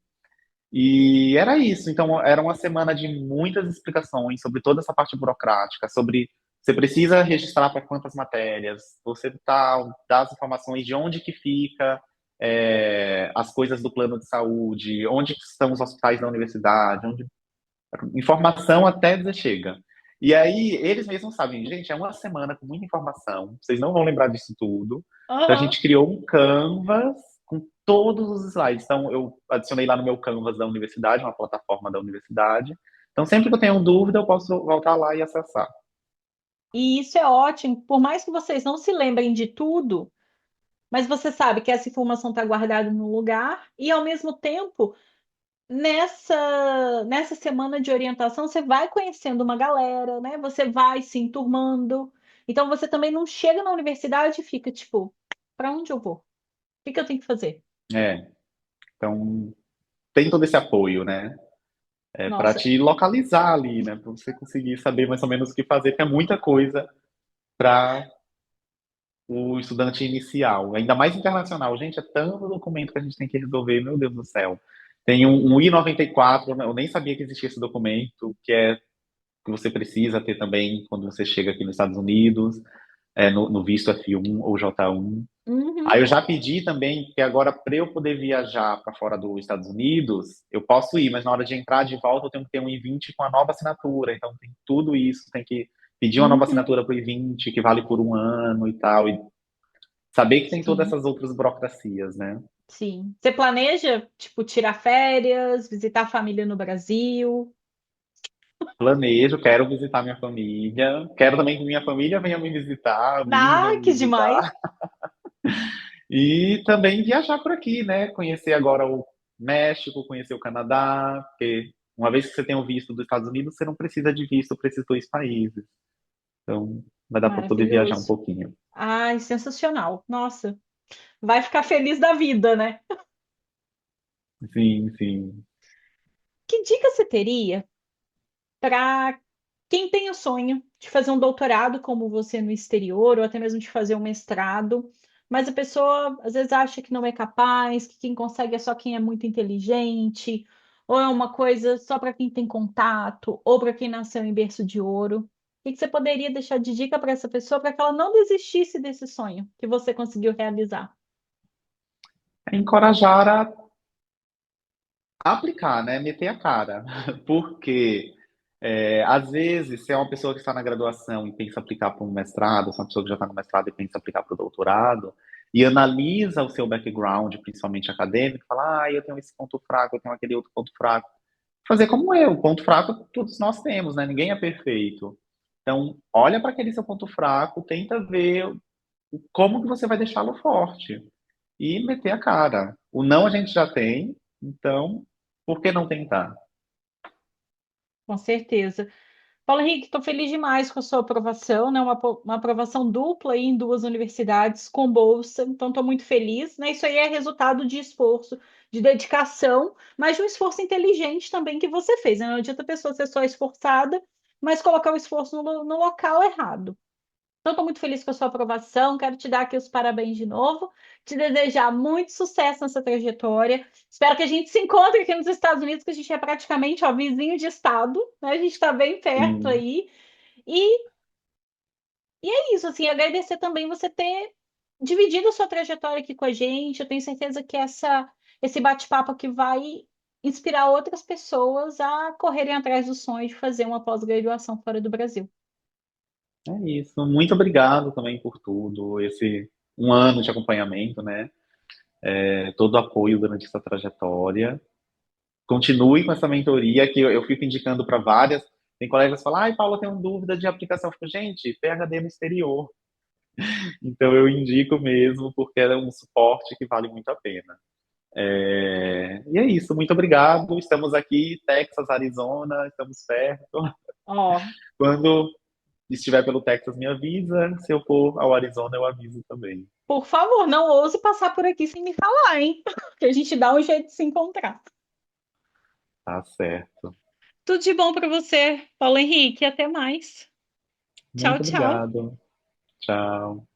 E era isso. Então, era uma semana de muitas explicações sobre toda essa parte burocrática, sobre você precisa registrar para quantas matérias, você dá as informações de onde que fica as coisas do plano de saúde, onde que estão os hospitais da universidade, informação até dizer chega. E aí, eles mesmos sabem, gente, é uma semana com muita informação, vocês não vão lembrar disso tudo. Então, a Aham. gente criou um Canvas com todos os slides. Então, eu adicionei lá no meu Canvas da universidade, uma plataforma da universidade. Então, sempre que eu tenho dúvida, eu posso voltar lá e acessar. E isso é ótimo, por mais que vocês não se lembrem de tudo, mas você sabe que essa informação está guardada no lugar e, ao mesmo tempo, nessa semana de orientação, você vai conhecendo uma galera, né? Você vai se enturmando. Então, você também não chega na universidade e fica tipo, para onde eu vou? O que que eu tenho que fazer? É, então, tem todo esse apoio, né? Para Nossa, te localizar ali, né? Para você conseguir saber mais ou menos o que fazer. Tem muita coisa para o estudante inicial, ainda mais internacional. Gente, é tanto documento que a gente tem que resolver, meu Deus do céu. Tem um I-94, eu nem sabia que existia esse documento, que você precisa ter também quando você chega aqui nos Estados Unidos, no visto F1 ou J1. uhum, Aí eu já pedi também que agora, para eu poder viajar para fora dos Estados Unidos, eu posso ir, mas na hora de entrar de volta eu tenho que ter um I-20 com a nova assinatura. Então tem tudo isso, tem que pedir uma nova uhum, assinatura para o I-20, que vale por um ano e tal. E saber que tem todas sim, essas outras burocracias, né? sim. Você planeja, tipo, tirar férias, visitar a família no Brasil? Planejo, quero visitar minha família, quero também que minha família venha me visitar, amigos venham Ah, me que demais! visitar, e também viajar por aqui, né? Conhecer agora o México, conhecer o Canadá, porque uma vez que você tem o visto dos Estados Unidos, você não precisa de visto para esses dois países. Então, vai dar para poder viajar um Maravilhoso. pouquinho. Ai, sensacional. Nossa, vai ficar feliz da vida, né? Sim, sim. Que dica você teria para quem tem o sonho de fazer um doutorado como você no exterior, ou até mesmo de fazer um mestrado, mas a pessoa às vezes acha que não é capaz, que quem consegue é só quem é muito inteligente, ou é uma coisa só para quem tem contato, ou para quem nasceu em berço de ouro. O que que você poderia deixar de dica para essa pessoa para que ela não desistisse desse sonho que você conseguiu realizar? Encorajar a aplicar, né? Meter a cara. Porque às vezes, se é uma pessoa que está na graduação e pensa aplicar para um mestrado, se é uma pessoa que já está no mestrado e pensa aplicar para o doutorado, e analisa o seu background, principalmente acadêmico, fala, eu tenho esse ponto fraco, eu tenho aquele outro ponto fraco. Fazer como eu, ponto fraco todos nós temos, né? Ninguém é perfeito. Então, olha para aquele seu ponto fraco, tenta ver como que você vai deixá-lo forte e meter a cara. O não a gente já tem, então por que não tentar? Com certeza. Paulo Henrique, estou feliz demais com a sua aprovação, né? Uma aprovação dupla aí em duas universidades com bolsa, então estou muito feliz, né? Isso aí é resultado de esforço, de dedicação, mas de um esforço inteligente também que você fez, né? Não adianta a pessoa ser só esforçada, mas colocar o esforço no local errado. Então, estou muito feliz com a sua aprovação. Quero te dar aqui os parabéns de novo. Te desejar muito sucesso nessa trajetória. Espero que a gente se encontre aqui nos Estados Unidos, que a gente é praticamente ó, vizinho de estado, né? A gente está bem perto Sim, aí. E, e é isso, assim, agradecer também você ter dividido a sua trajetória aqui com a gente. Eu tenho certeza que esse bate-papo aqui vai inspirar outras pessoas a correrem atrás do sonho de fazer uma pós-graduação fora do Brasil. é isso. Muito obrigado também por tudo, esse um ano de acompanhamento, né? Todo o apoio durante essa trajetória. Continue com essa mentoria que eu fico indicando para várias. Tem colegas que falam, Paula, eu tenho dúvida de aplicação. Eu fico, gente, PhD no exterior. Então eu indico mesmo, porque é um suporte que vale muito a pena. E é isso, muito obrigado. Estamos aqui, Texas, Arizona, estamos perto. Ó, Quando estiver pelo Texas, me avisa. Se eu for ao Arizona, eu aviso também. por favor, não ouse passar por aqui sem me falar, hein? Que a gente dá um jeito de se encontrar. Tá certo. Tudo de bom para você, Paulo Henrique. Até mais. Tchau, Muito tchau. obrigado. Tchau.